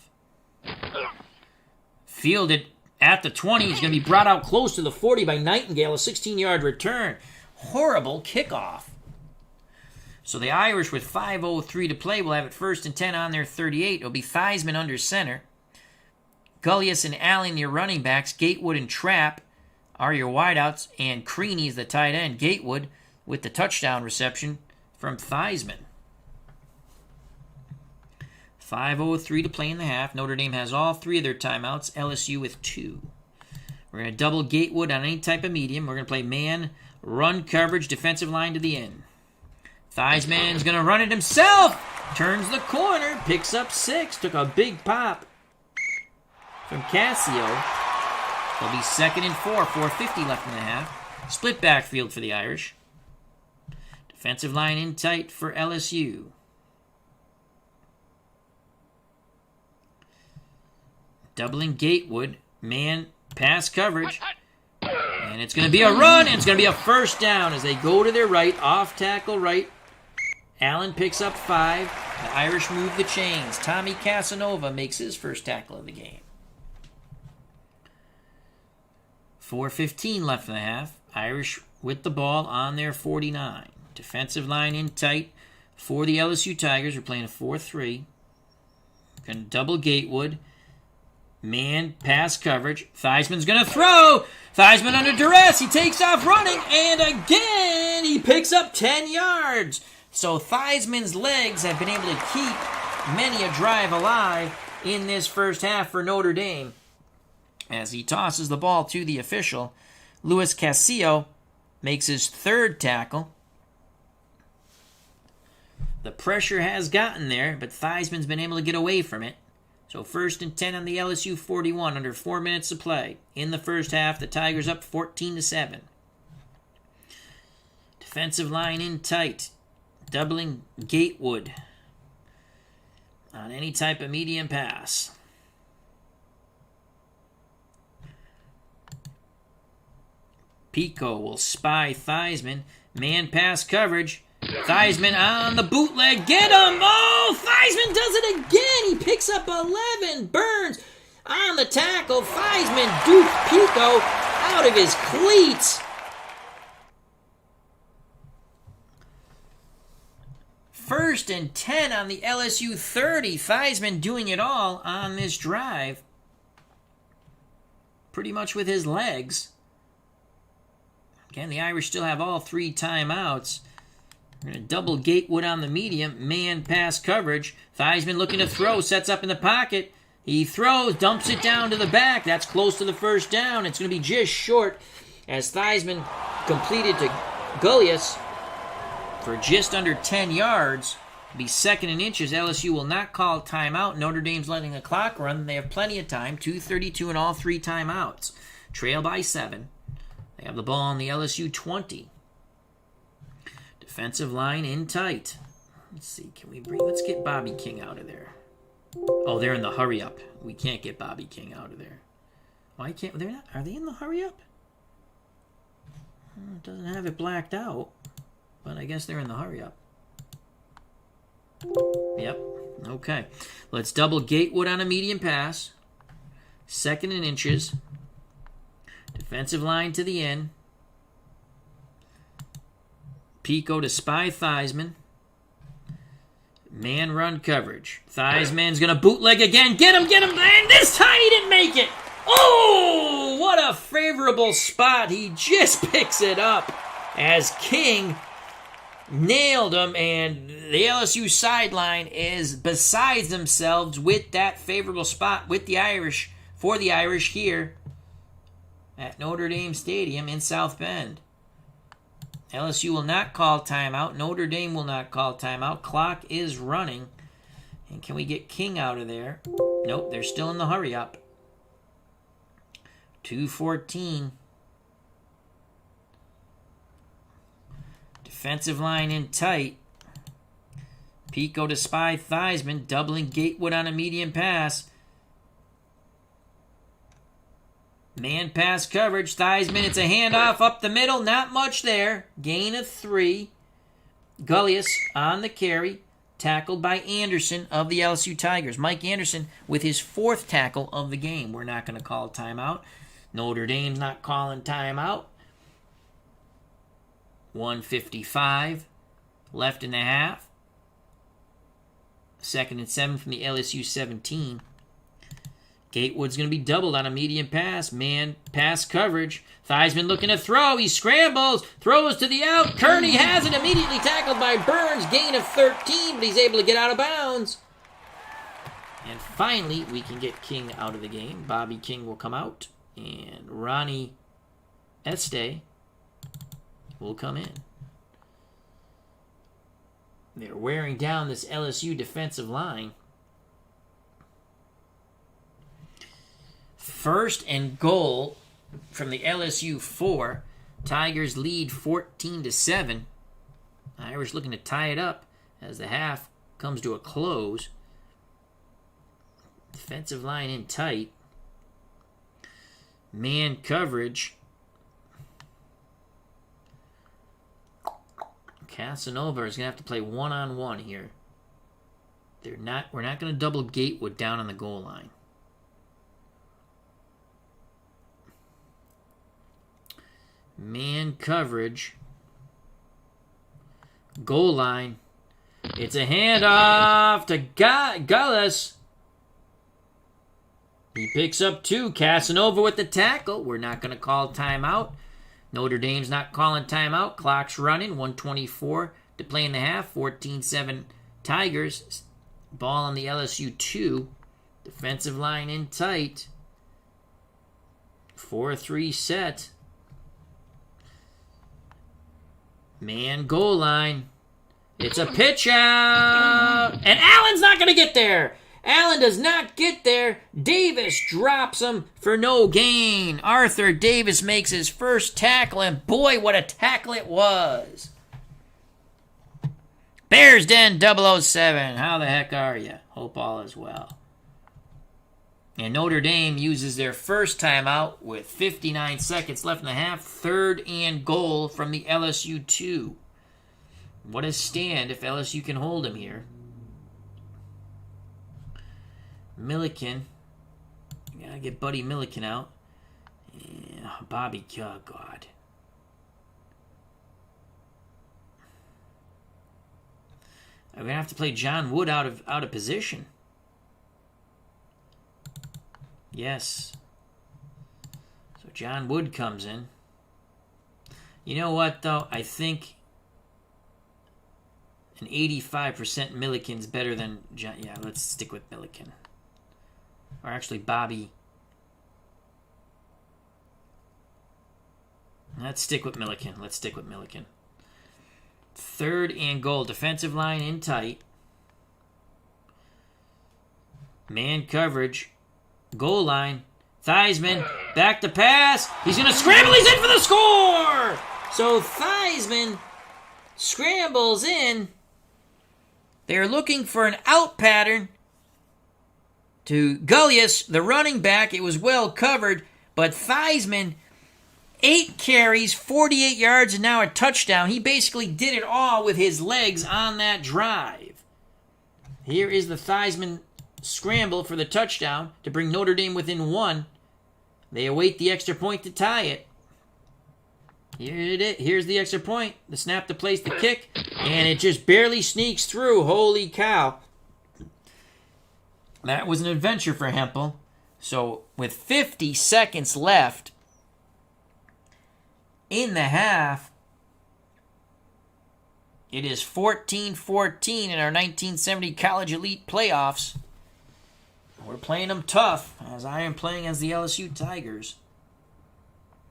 Fielded at the 20. He's going to be brought out close to the 40 by Nightingale. A 16-yard return. Horrible kickoff. So the Irish with 5:03 to play will have it 1st and 10 on their 38. It'll be Theismann under center. Gullius and Allen your running backs. Gatewood and Trapp are your wideouts, and Creaney is the tight end. Gatewood with the touchdown reception from Theismann. 5:03 to play in the half. Notre Dame has all 3 of their timeouts. LSU with 2. We're going to double Gatewood on any type of medium. We're going to play man, run coverage, defensive line to the end. Theismann's going to run it himself. Turns the corner, picks up 6. Took a big pop from Cassio. It'll be 2nd and 4, 4:50 left in the half. Split backfield for the Irish. Defensive line in tight for LSU. Doubling Gatewood. Man, pass coverage. And it's going to be a run, and it's going to be a 1st down as they go to their right, off tackle right. Allen picks up 5. The Irish move the chains. Tommy Casanova makes his 1st tackle of the game. 4:15 left in the half. Irish with the ball on their 49. Defensive line in tight for the LSU Tigers. We're playing a 4-3. Going to double Gatewood. Man, pass coverage. Theismann's going to throw. Theismann under duress. He takes off running. And again, he picks up 10 yards. So Theismann's legs have been able to keep many a drive alive in this first half for Notre Dame. As he tosses the ball to the official, Luis Castillo makes his third tackle. The pressure has gotten there, but Theismann's been able to get away from it. So 1st and 10 on the LSU 41, under 4 minutes to play. In the first half, the Tigers up 14-7. Defensive line in tight. Doubling Gatewood on any type of medium pass. Pico will spy Theismann. Man pass coverage. Theismann on the bootleg. Get him! Oh, Theismann does it again. He picks up 11. Burns on the tackle. Theismann duped Pico out of his cleats. First and 10 on the LSU 30. Theismann doing it all on this drive. Pretty much with his legs. Again, the Irish still have all 3 timeouts. We're going to double Gatewood on the medium. Man pass coverage. Theismann looking to throw. Sets up in the pocket. He throws. Dumps it down to the back. That's close to the first down. It's going to be just short as Theismann completed to Gullius for just under 10 yards. It'll be 2nd and inches. LSU will not call timeout. Notre Dame's letting the clock run. They have plenty of time. 2:32 in all 3 timeouts. Trail by 7. They have the ball on the LSU 20. Defensive line in tight. Let's see, let's get Bobby King out of there. Oh, they're in the hurry up. We can't get Bobby King out of there. Why can't they're not? Are they in the hurry up? It doesn't have it blacked out, but I guess they're in the hurry up. Yep. Okay. Let's double Gatewood on a medium pass. 2nd and inches. Defensive line to the end. Pico to spy Theismann. Man run coverage. Theismann's going to bootleg again. Get him, and this time he didn't make it. Oh, what a favorable spot. He just picks it up as King nailed him, and the LSU sideline is beside themselves with that favorable spot with the Irish, for the Irish here at Notre Dame Stadium in South Bend. LSU will not call timeout. Notre Dame will not call timeout. Clock is running. And can we get King out of there? Nope, they're still in the hurry up. 2:14. Defensive line in tight. Pico to spy Theismann, doubling Gatewood on a medium pass. Man pass coverage. Theismann, it's a handoff up the middle. Not much there. Gain of 3. Gullius on the carry. Tackled by Anderson of the LSU Tigers. Mike Anderson with his 4th tackle of the game. We're not going to call timeout. Notre Dame's not calling timeout. 1:55 left in the half. 2nd and 7 from the LSU 17. Gatewood's going to be doubled on a medium pass. Man pass coverage. Theismann looking to throw. He scrambles. Throws to the out. Kearney has it. Immediately tackled by Burns. Gain of 13, but he's able to get out of bounds. And finally, we can get King out of the game. Bobby King will come out. And Ronnie Este will come in. They're wearing down this LSU defensive line. 1st and goal from the LSU 4. Tigers lead 14-7. Irish looking to tie it up as the half comes to a close. Defensive line in tight. Man coverage. Casanova is going to have to play one-on-one here. We're not going to double Gatewood down on the goal line. Man coverage. Goal line. It's a handoff to Gullis. He picks up 2. Casanova with the tackle. We're not going to call timeout. Notre Dame's not calling timeout. Clock's running. 1:24 to play in the half. 14-7 Tigers. Ball on the LSU 2. Defensive line in tight. 4-3 set. Man goal line. It's a pitch out. And Allen's not going to get there. Allen does not get there. Davis drops him for no gain. Arthur Davis makes his first tackle, and boy, what a tackle it was. Bears Den 007. How the heck are you? Hope all is well. And Notre Dame uses their first timeout with 59 seconds left in the half. 3rd and goal from the LSU 2. What a stand if LSU can hold him here. Milliken. Gotta get Buddy Milliken out. Yeah, Bobby, oh God. I'm gonna have to play John Wood out of position. Yes. So John Wood comes in. You know what though? I think an 85% Milliken's better than John. Yeah, let's stick with Milliken. Or actually, Bobby. Let's stick with Milliken. 3rd and goal. Defensive line in tight. Man coverage. Goal line. Theismann. Back to pass. He's going to scramble. He's in for the score! So Theismann scrambles in. They're looking for an out pattern to Gullius, the running back. It was well covered, but Theismann, 8 carries, 48 yards, and now a touchdown. He basically did it all with his legs on that drive. Here is the Theismann scramble for the touchdown to bring Notre Dame within 1. They await the extra point to tie it. Here's the extra point. The snap to place the kick, and it just barely sneaks through. Holy cow. That was an adventure for Hempel. So with 50 seconds left in the half, it is 14-14 in our 1970 College Elite Playoffs. We're playing them tough, as I am playing as the LSU Tigers.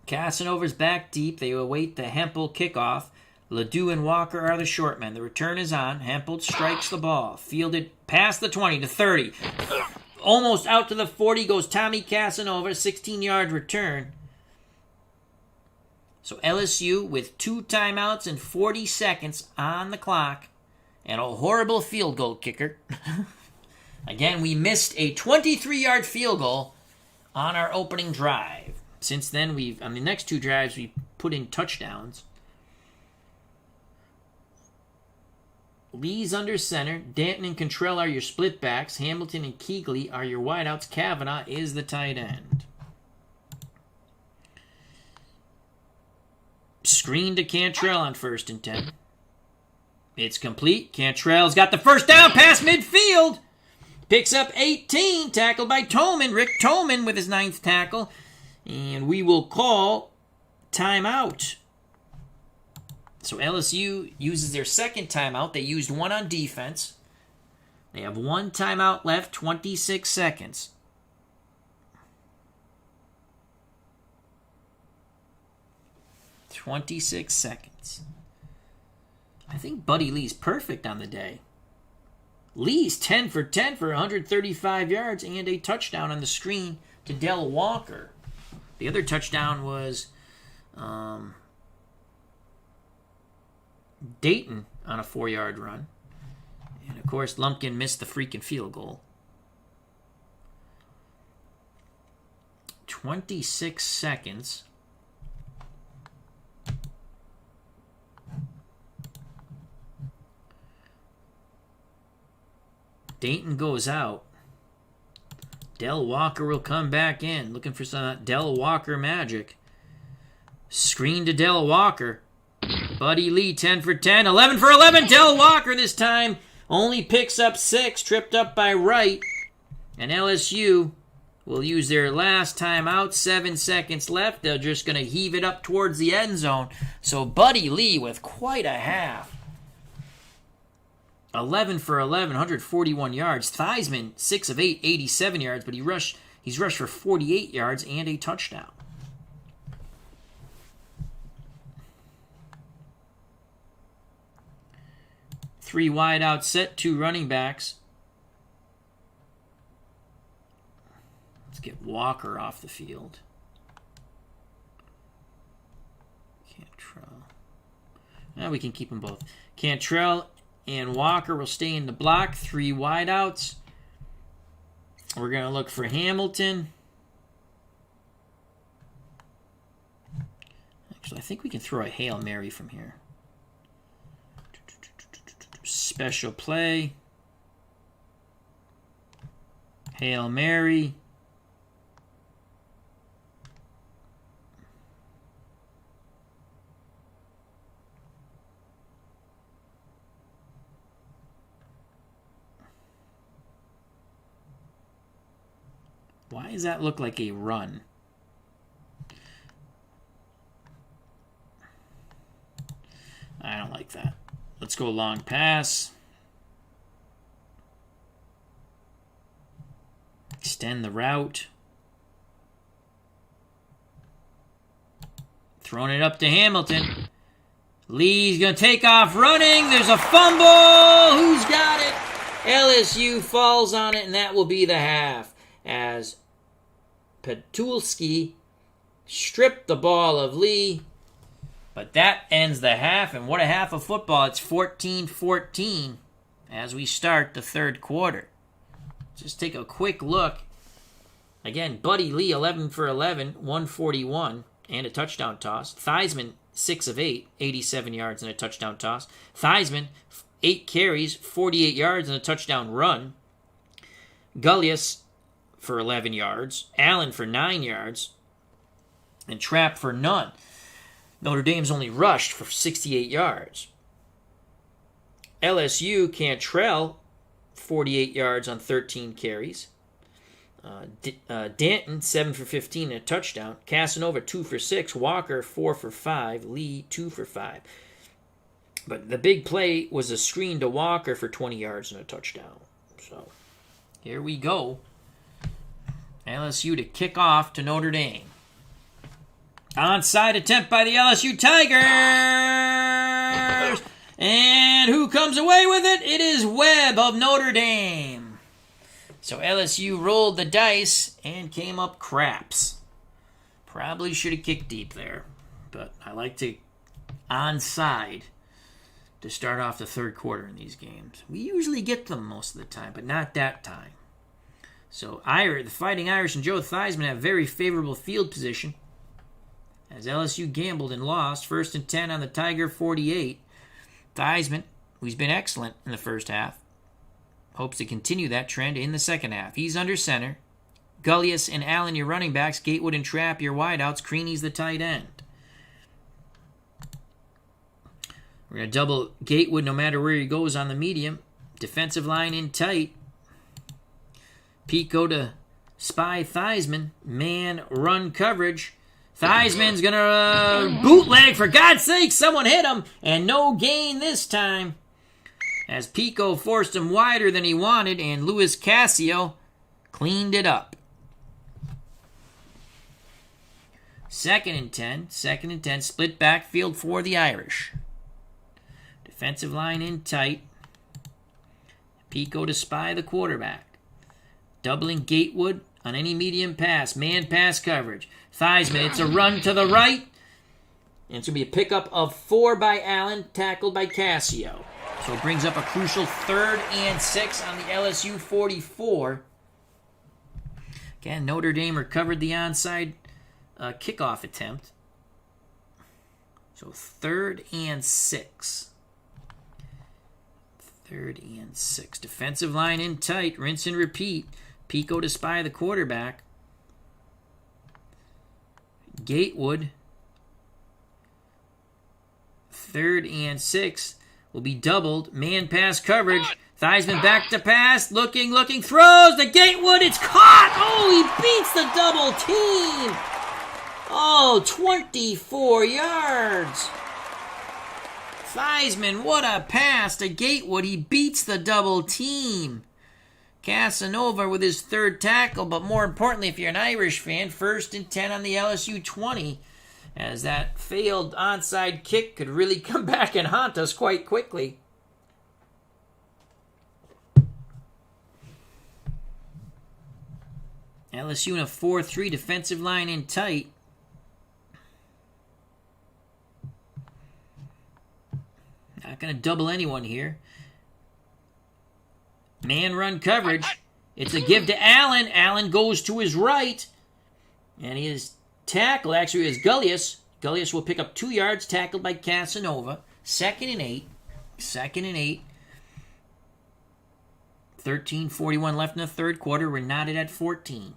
Casanova's back deep. They await the Hempel kickoff. Ledoux and Walker are the short men. The return is on. Hempel strikes the ball. Fielded past the 20 to 30. Almost out to the 40 goes Tommy Casanova. 16-yard return. So LSU with 2 timeouts and 40 seconds on the clock. And a horrible field goal kicker. Again, we missed a 23-yard field goal on our opening drive. Since then, on the next 2 drives, we put in touchdowns. Lee's under center. Danton and Cantrell are your split backs. Hamilton and Keegley are your wideouts. Kavanaugh is the tight end. Screen to Cantrell on 1st and 10. It's complete. Cantrell's got the first down past midfield. Picks up 18. Tackled by Toman. Rick Toman with his 9th tackle. And we will call timeout. So LSU uses their second timeout. They used 1 on defense. They have 1 timeout left, 26 seconds. I think Buddy Lee's perfect on the day. Lee's 10 for 10 for 135 yards and a touchdown on the screen to Del Walker. The other touchdown was Dayton on a 4-yard run. And, of course, Lumpkin missed the freaking field goal. 26 seconds. Dayton goes out. Del Walker will come back in, looking for some Del Walker magic. Screen to Del Walker. Buddy Lee, 10 for 10. 11 for 11. Del Walker this time only picks up 6, tripped up by Wright. And LSU will use their last timeout. 7 seconds left. They're just going to heave it up towards the end zone. So Buddy Lee with quite a half. 11 for 11, 141 yards. Theismann, 6 of 8, 87 yards, but he's rushed for 48 yards and a touchdown. Three wide out set, 2 running backs. Let's get Walker off the field. Cantrell. Now we can keep them both. Cantrell and Walker will stay in the block. 3 wide outs. We're going to look for Hamilton. Actually, I think we can throw a Hail Mary from here. Special play. Hail Mary. Why does that look like a run? I don't like that. Let's go long pass. Extend the route. Throwing it up to Hamilton. Lee's going to take off running. There's a fumble. Who's got it? LSU falls on it, and that will be the half. As Petulski stripped the ball of Lee. But that ends the half, and what a half of football. It's 14-14 as we start the third quarter. Just take a quick look. Again, Buddy Lee, 11 for 11, 141, and a touchdown toss. Theismann, 6 of 8, 87 yards and a touchdown toss. Theismann, 8 carries, 48 yards and a touchdown run. Gullius for 11 yards. Allen for 9 yards. And Trapp for none. Notre Dame's only rushed for 68 yards. LSU, Cantrell, 48 yards on 13 carries. Danton, 7 for 15 and a touchdown. Casanova, 2 for 6. Walker, 4 for 5. Lee, 2 for 5. But the big play was a screen to Walker for 20 yards and a touchdown. So, here we go. LSU to kick off to Notre Dame. Onside attempt by the LSU Tigers. And who comes away with it? It is Webb of Notre Dame. So LSU rolled the dice and came up craps. Probably should have kicked deep there. But I like to onside to start off the third quarter in these games. We usually get them most of the time, but not that time. So the Fighting Irish and Joe Theismann have very favorable field position. As LSU gambled and lost, 1st and 10 on the Tiger 48. Theismann, who's been excellent in the first half, hopes to continue that trend in the second half. He's under center. Gullius and Allen, your running backs. Gatewood and Trapp, your wideouts. Creaney's the tight end. We're going to double Gatewood no matter where he goes on the medium. Defensive line in tight. Pico to spy Theismann. Man run coverage. Theismann's going to bootleg. For God's sake, someone hit him. And no gain this time. As Pico forced him wider than he wanted, and Luis Casio cleaned it up. 2nd and 10. 2nd and 10. Split backfield for the Irish. Defensive line in tight. Pico to spy the quarterback. Doubling Gatewood on any medium pass. Man pass coverage. Theismann, it's a run to the right. And it's going to be a pickup of 4 by Allen, tackled by Casio. So it brings up a crucial 3rd and 6 on the LSU 44. Again, Notre Dame recovered the onside kickoff attempt. So 3rd and 6. 3rd and 6. Defensive line in tight. Rinse and repeat. Pico to spy the quarterback. Gatewood. 3rd and 6 will be doubled. Man pass coverage. Theismann back to pass. Looking, throws to Gatewood. It's caught. Oh, he beats the double team. Oh, 24 yards. Theismann, what a pass to Gatewood. He beats the double team. Casanova with his 3rd tackle, but more importantly, if you're an Irish fan, 1st and 10 on the LSU 20, as that failed onside kick could really come back and haunt us quite quickly. LSU in a 4-3 defensive line in tight. Not going to double anyone here. Man run coverage. It's a give to Allen. Allen goes to his right. And his tackle actually is Gullius. Gullius will pick up 2 yards, tackled by Casanova. 2nd and 8. 2nd and 8. 13:41 left in the 3rd quarter. We're knotted at 14.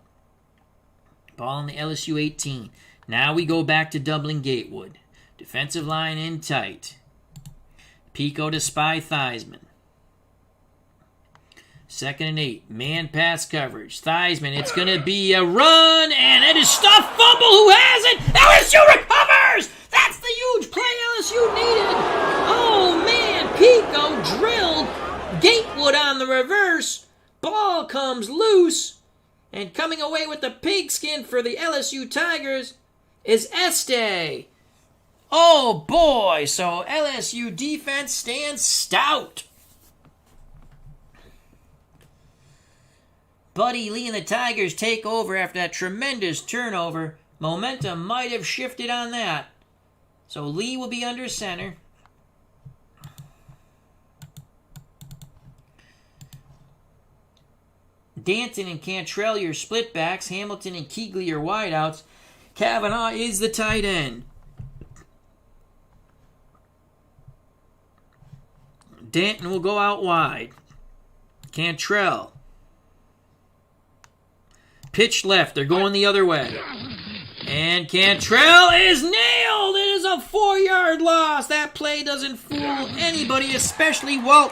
Ball on the LSU 18. Now we go back to doubling Gatewood. Defensive line in tight. Pico to spy Theismann. 2nd and 8. Man pass coverage. Theismann, it's going to be a run, and it is stuffed. Fumble. Who has it? LSU recovers! That's the huge play LSU needed. Oh, man. Pico drilled Gatewood on the reverse. Ball comes loose. And coming away with the pigskin for the LSU Tigers is Este. Oh, boy. So LSU defense stands stout. Buddy Lee and the Tigers take over after that tremendous turnover. Momentum might have shifted on that. So Lee will be under center. Danton and Cantrell, your split backs. Hamilton and Keegley, your wideouts. Kavanaugh is the tight end. Danton will go out wide. Cantrell. Pitch left. They're going the other way. And Cantrell is nailed. It is a 4-yard loss. That play doesn't fool anybody, especially Walt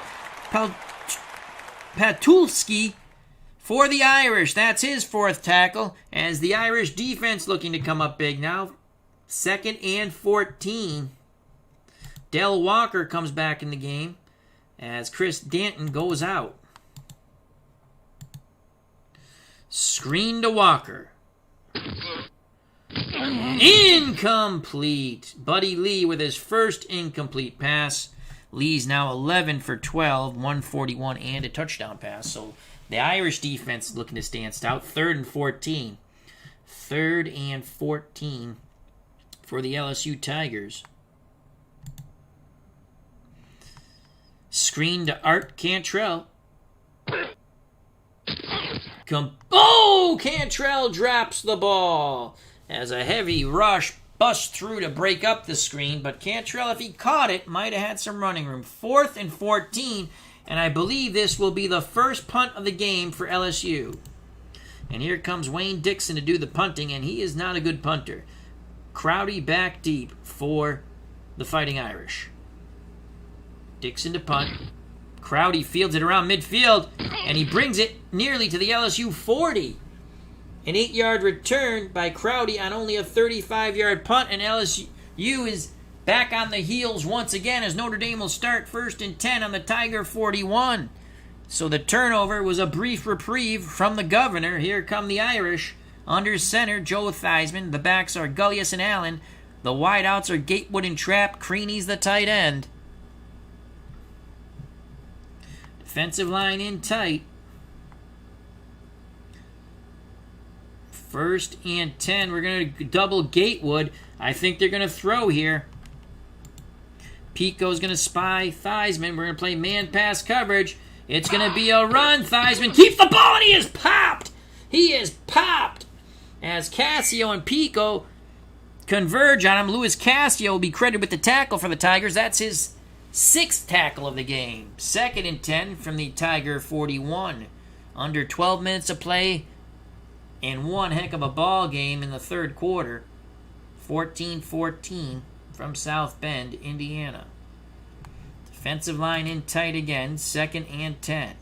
Patulski for the Irish. That's his 4th tackle, as the Irish defense looking to come up big now. 2nd and 14. Del Walker comes back in the game as Chris Danton goes out. Screen to Walker. Incomplete. Buddy Lee with his first incomplete pass. Lee's now 11 for 12, 141, and a touchdown pass. So the Irish defense looking to stand stout. 3rd and 14. 3rd and 14 for the LSU Tigers. Screen to Art Cantrell. Cantrell drops the ball as a heavy rush busts through to break up the screen, but Cantrell, if he caught it, might have had some running room. 4th and 14, and I believe this will be the first punt of the game for LSU. And here comes Wayne Dixon to do the punting, and he is not a good punter. Crowdy back deep for the Fighting Irish. Dixon to punt. Crowdy fields it around midfield, and he brings it nearly to the LSU 40. An 8-yard return by Crowdy on only a 35-yard punt, and LSU is back on the heels once again as Notre Dame will start 1st and 10 on the Tiger 41. So the turnover was a brief reprieve from the governor. Here come the Irish. Under center, Joe Theismann. The backs are Gullius and Allen. The wideouts are Gatewood and Trapp. Creaney's the tight end. Defensive line in tight. 1st and 10. We're going to double Gatewood. I think they're going to throw here. Pico's going to spy Theismann. We're going to play man pass coverage. It's going to be a run. Theismann keeps the ball, and he is popped. He is popped. As Cassio and Pico converge on him. Louis Cassio will be credited with the tackle for the Tigers. That's his 6th tackle of the game. 2nd and 10 from the Tiger 41. Under 12 minutes of play and one heck of a ball game in the 3rd quarter. 14-14 from South Bend, Indiana. Defensive line in tight again. 2nd and 10.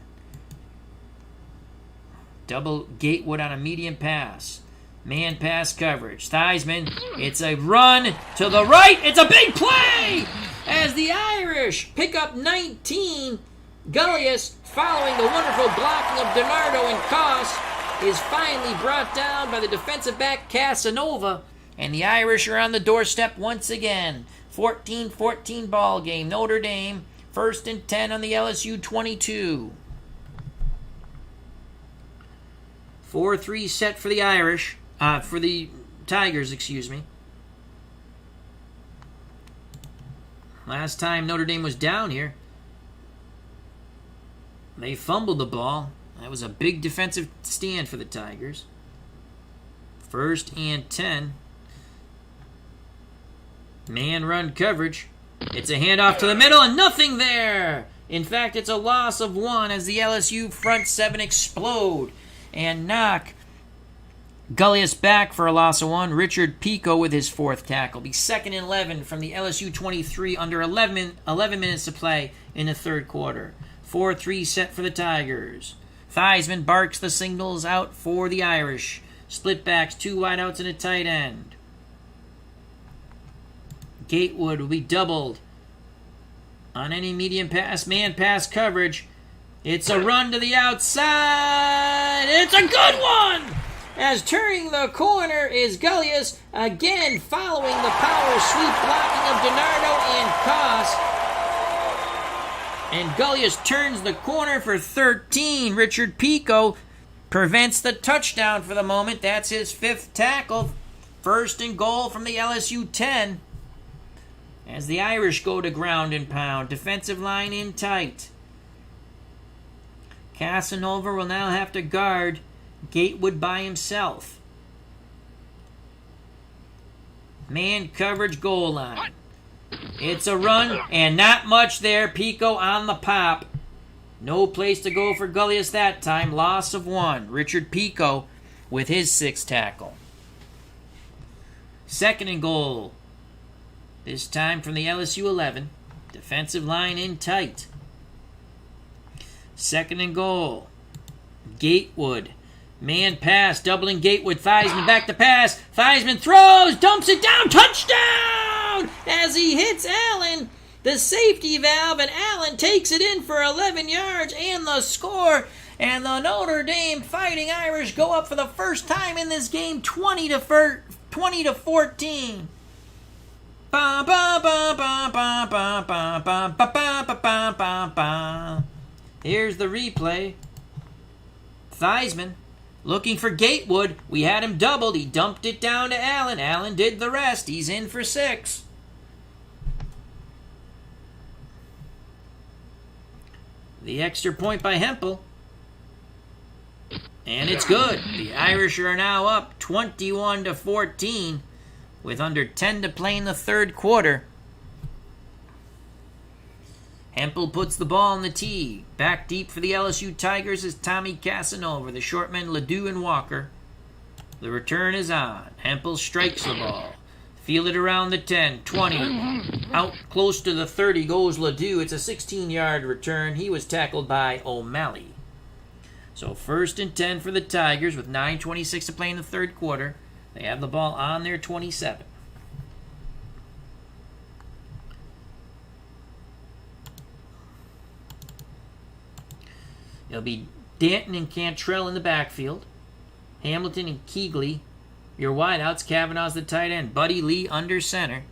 Double Gatewood on a medium pass. Man pass coverage. Theismann. It's a run to the right. It's a big play as the Irish pick up 19. Gullius, following the wonderful blocking of DiNardo and Koss, is finally brought down by the defensive back Casanova. And the Irish are on the doorstep once again. 14-14 ball game. Notre Dame, 1st and 10 on the LSU 22. 4-3 set for the Irish. For the Tigers, excuse me. Last time Notre Dame was down here, they fumbled the ball. That was a big defensive stand for the Tigers. 1st and 10. Man run coverage. It's a handoff to the middle and nothing there. In fact, it's a loss of 1 as the LSU front 7 explode and knock Gullius back for a loss of 1. Richard Pico with his 4th tackle. Be 2nd and 11 from the LSU 23 under 11 minutes to play in the 3rd quarter. 4-3 set for the Tigers. Theismann barks the signals out for the Irish. Split backs, 2 wideouts and a tight end. Gatewood will be doubled on any medium pass, man pass coverage. It's a run to the outside. It's a good one! As turning the corner is Gullius, again following the power sweep blocking of DiNardo and Koss. And Gullius turns the corner for 13. Richard Pico prevents the touchdown for the moment. That's his 5th tackle. 1st and goal from the LSU 10. As the Irish go to ground and pound. Defensive line in tight. Casanova will now have to guard Gatewood by himself. Man coverage goal line. It's a run and not much there. Pico on the pop. No place to go for Gullius that time. Loss of 1. Richard Pico with his 6th tackle. 2nd and goal. This time from the LSU 11. Defensive line in tight. 2nd and goal. Gatewood. Man pass, doubling Gatewood. Theismann back to pass. Theismann throws, dumps it down. Touchdown! As he hits Allen, the safety valve, and Allen takes it in for 11 yards and the score. And the Notre Dame Fighting Irish go up for the first time in this game, 20-14. Here's the replay. Theismann looking for Gatewood. We had him doubled. He dumped it down to Allen. Allen did the rest. He's in for 6. The extra point by Hempel. And it's good. The Irish are now up 21-14 with under 10 to play in the 3rd quarter. Hempel puts the ball on the tee. Back deep for the LSU Tigers is Tommy Casanova. The short men Ledoux and Walker. The return is on. Hempel strikes the ball. Fielded around the 10, 20. Out close to the 30 goes Ledoux. It's a 16-yard return. He was tackled by O'Malley. So 1st and 10 for the Tigers with 9:26 to play in the 3rd quarter. They have the ball on their 27. It'll be Danton and Cantrell in the backfield. Hamilton and Keegley, your wideouts. Kavanaugh's the tight end. Buddy Lee under center.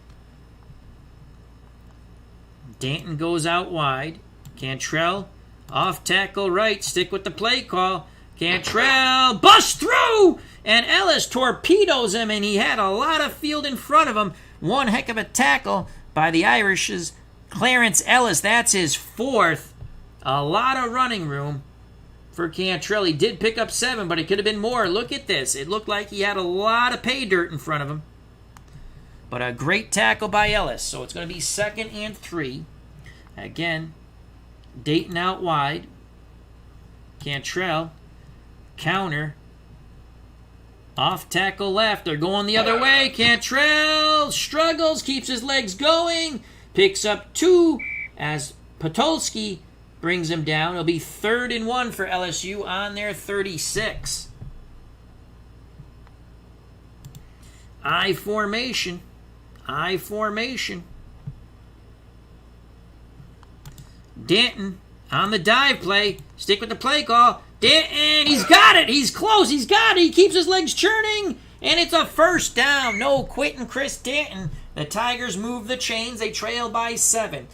Danton goes out wide. Cantrell off tackle right. Stick with the play call. Cantrell busts through, and Ellis torpedoes him, and he had a lot of field in front of him. One heck of a tackle by the Irish's Clarence Ellis. That's his 4th. A lot of running room for Cantrell. He did pick up 7, but it could have been more. Look at this. It looked like he had a lot of pay dirt in front of him. But a great tackle by Ellis. So it's going to be 2nd and 3. Again, Dayton out wide. Cantrell. Counter. Off tackle left. They're going the other way. Cantrell struggles. Keeps his legs going. Picks up 2 as Podolski brings him down. It'll be 3rd and 1 for LSU on their 36. I formation. Denton on the dive play. Stick with the play call. Denton, he's got it. He's close. He's got it. He keeps his legs churning. And it's a first down. No quitting Chris Denton. The Tigers move the chains. They trail by 7.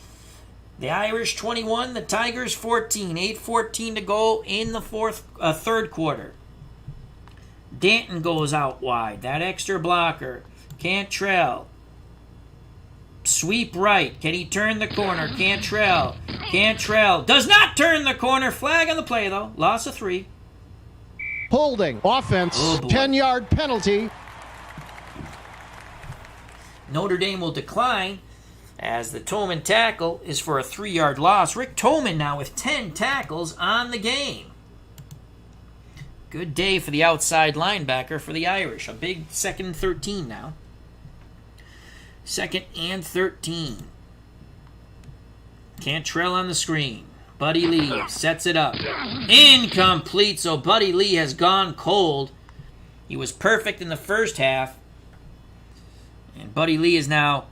The Irish 21, the Tigers 14. 8:14 to go in the third quarter. Denton goes out wide. That extra blocker. Cantrell. Sweep right. Can he turn the corner? Cantrell does not turn the corner. Flag on the play, though. Loss of 3. Holding. Offense. 10-yard penalty. Notre Dame will decline as the Tolman tackle is for a 3-yard loss. Rick Tolman now with 10 tackles on the game. Good day for the outside linebacker for the Irish. A big 2nd and 13 now. 2nd and 13. Cantrell on the screen. Buddy Lee sets it up. Incomplete, so Buddy Lee has gone cold. He was perfect in the first half. And Buddy Lee is now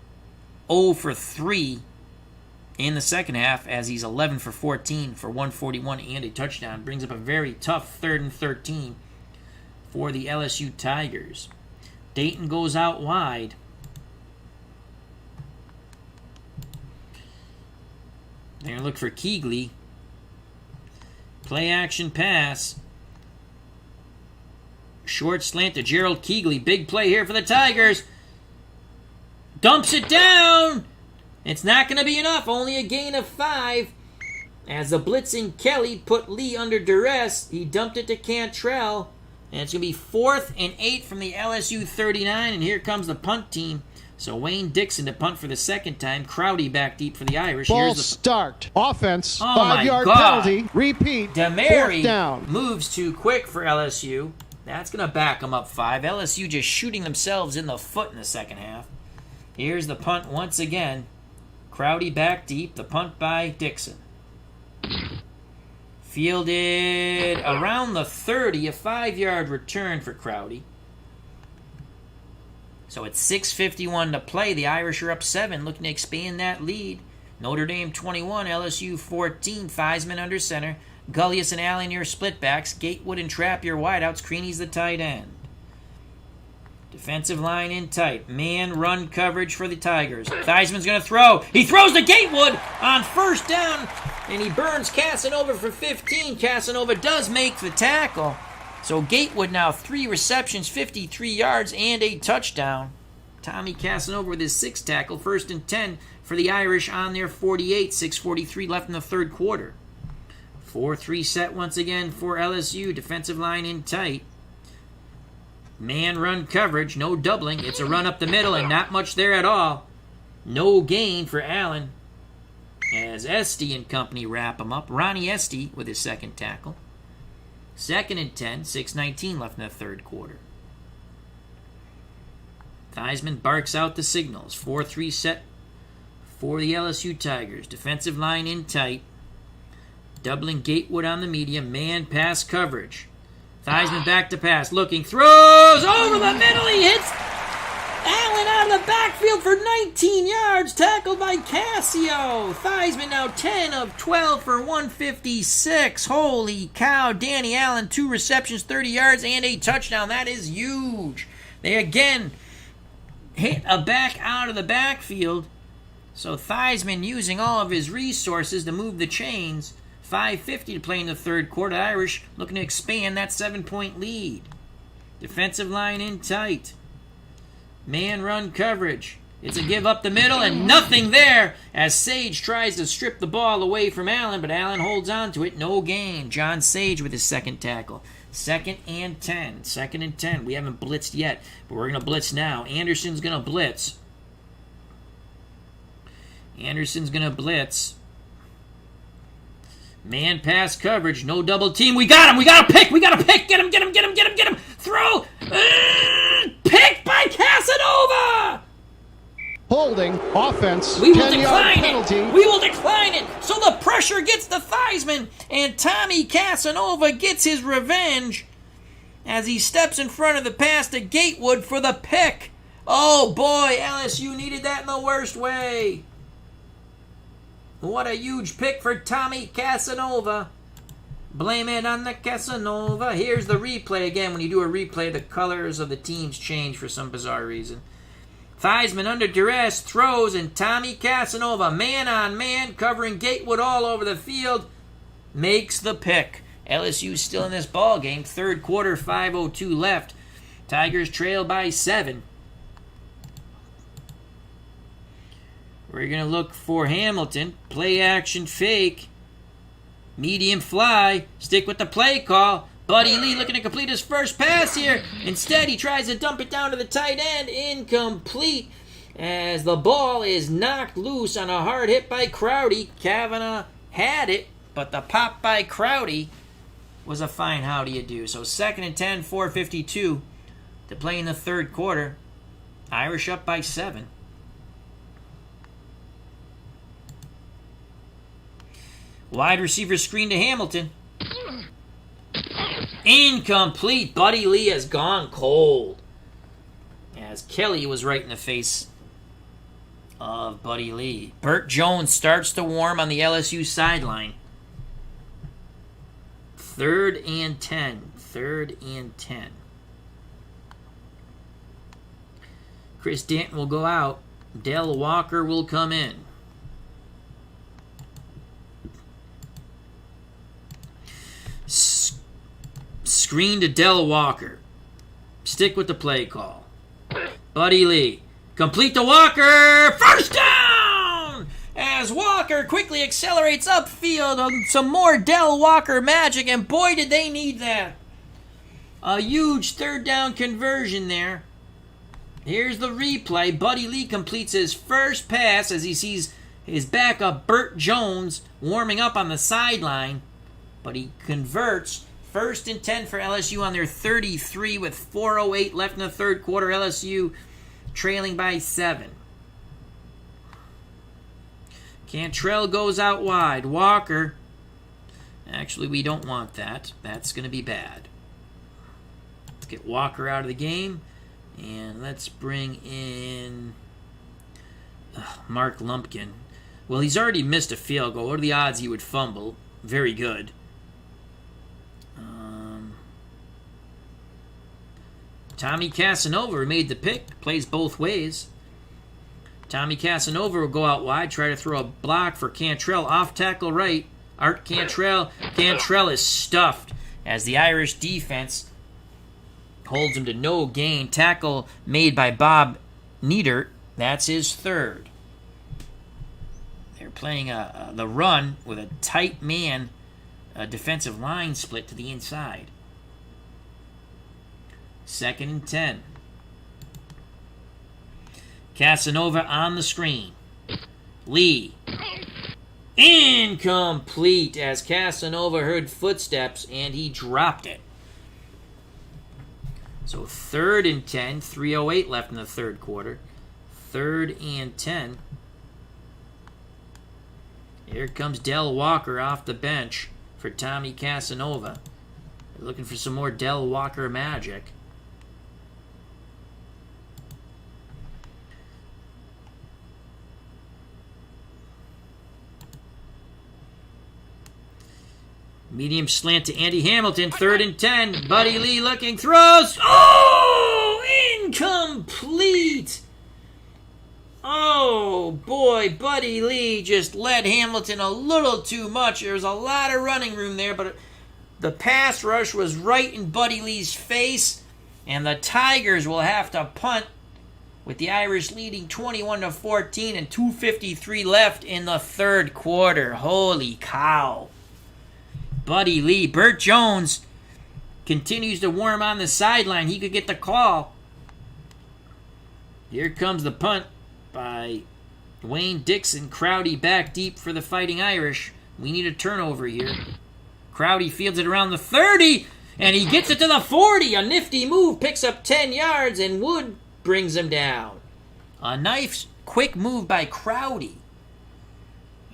0 for 3 in the second half as he's 11 for 14 for 141 and a touchdown. Brings up a very tough 3rd and 13 for the LSU Tigers. Dayton goes out wide. They're going to look for Keegley. Play action pass. Short slant to Gerald Keegley. Big play here for the Tigers. Dumps it down. It's not going to be enough. Only a gain of 5. As the blitzing Kelly put Lee under duress, he dumped it to Cantrell. And it's going to be 4th and 8 from the LSU 39. And here comes the punt team. So Wayne Dixon to punt for the second time. Crowdy back deep for the Irish. Ball start. Offense. Oh 5-yard penalty. Repeat. Demary 4th down. Moves too quick for LSU. That's going to back them up 5. LSU just shooting themselves in the foot in the second half. Here's the punt once again. Crowdy back deep. The punt by Dixon. Fielded around the 30. A 5-yard return for Crowdy. So it's 6:51 to play. The Irish are up 7, looking to expand that lead. Notre Dame 21, LSU 14. Theismann under center. Gullius and Allen your splitbacks. Gatewood and Trapp your wideouts. Creaney's the tight end. Defensive line in tight. Man run coverage for the Tigers. Theismann's going to throw. He throws to Gatewood on first down, and he burns Casanova for 15. Casanova does make the tackle. So Gatewood now 3 receptions, 53 yards, and a touchdown. Tommy Casanova with his 6th tackle. 1st and 10 for the Irish on their 48. 6:43 left in the third quarter. 4-3 set once again for LSU. Defensive line in tight. Man run coverage, no doubling. It's a run up the middle and not much there at all. No gain for Allen as Esty and company wrap him up. Ronnie Esty with his 2nd tackle. 2nd and 10, 6:19 left in the third quarter. Theismann barks out the signals. 4-3 set for the LSU Tigers. Defensive line in tight. Doubling Gatewood on the medium. Man pass coverage. Theismann back to pass. Looking. Throws over the middle. He hits Allen out of the backfield for 19 yards. Tackled by Cassio. Theismann now 10 of 12 for 156. Holy cow. Danny Allen, 2 receptions, 30 yards, and a touchdown. That is huge. They again hit a back out of the backfield. So Theismann using all of his resources to move the chains. 5:50 to play in the third quarter. Irish looking to expand that 7-point lead. Defensive line in tight. Man run coverage. It's a give up the middle and nothing there as Sage tries to strip the ball away from Allen, but Allen holds on to it. No gain. John Sage with his 2nd tackle. 2nd and 10. 2nd and 10. We haven't blitzed yet, but we're going to blitz now. Anderson's going to blitz. Man pass coverage. No double team. We got him. We got a pick. Get him. Throw. Pick by Casanova. Holding. Offense, We will 10-yard decline penalty. it. We will decline it. So the pressure gets the Theismann, and Tommy Casanova gets his revenge as he steps in front of the pass to Gatewood for the pick. Oh boy, LSU needed that in the worst way. What a huge pick for Tommy Casanova. Blame it on the Casanova. Here's the replay again. When you do a replay, the colors of the teams change for some bizarre reason. Theismann under duress throws, and Tommy Casanova, man on man, covering Gatewood all over the field, makes the pick. LSU still in this ball game. Third quarter, 5:02 left. Tigers trail by 7. We're going to look for Hamilton. Play action fake. Medium fly. Stick with the play call. Buddy Lee looking to complete his first pass here. Instead, he tries to dump it down to the tight end. Incomplete as the ball is knocked loose on a hard hit by Crowdy. Kavanaugh had it, but the pop by Crowdy was a fine how do you do. So 2nd and 10, 4:52 to play in the third quarter. Irish up by 7. Wide receiver screen to Hamilton. Incomplete. Buddy Lee has gone cold. As Kelly was right in the face of Buddy Lee. Burt Jones starts to warm on the LSU sideline. 3rd and 10. 3rd and 10. Chris Danton will go out. Del Walker will come in. Screen to Del Walker. Stick with the play call. Buddy Lee. Complete to Walker. First down! As Walker quickly accelerates upfield on some more Del Walker magic, and boy did they need that. A huge third down conversion there. Here's the replay. Buddy Lee completes his first pass as he sees his backup Burt Jones warming up on the sideline, but he converts. 1st and 10 for LSU on their 33 with 4:08 left in the third quarter. LSU trailing by 7. Cantrell goes out wide. Walker. Actually, we don't want that. That's going to be bad. Let's get Walker out of the game. And let's bring in Mark Lumpkin. Well, he's already missed a field goal. What are the odds he would fumble? Very good. Tommy Casanova made the pick. Plays both ways. Tommy Casanova will go out wide. Try to throw a block for Cantrell. Off tackle right. Art Cantrell. Cantrell is stuffed as the Irish defense holds him to no gain. Tackle made by Bob Niedert. That's his 3rd. They're playing the run with a tight man, a defensive line split to the inside. 2nd and 10. Casanova on the screen. Lee. Incomplete as Casanova heard footsteps and he dropped it. So 3rd and 10, 3:08 left in the third quarter. 3rd and 10. Here comes Del Walker off the bench for Tommy Casanova. They're looking for some more Del Walker magic. Medium slant to Andy Hamilton. 3rd and 10. Buddy Lee looking. Throws. Oh! Incomplete! Oh, boy. Buddy Lee just led Hamilton a little too much. There was a lot of running room there, but the pass rush was right in Buddy Lee's face, and the Tigers will have to punt with the Irish leading 21-14 and 2:53 left in the third quarter. Holy cow. Buddy Lee. Burt Jones continues to warm on the sideline. He could get the call. Here comes the punt by Wayne Dixon. Crowdy back deep for the Fighting Irish. We need a turnover here. Crowdy fields it around the 30, and he gets it to the 40. A nifty move, picks up 10 yards, and Wood brings him down. A nice quick move by Crowdy.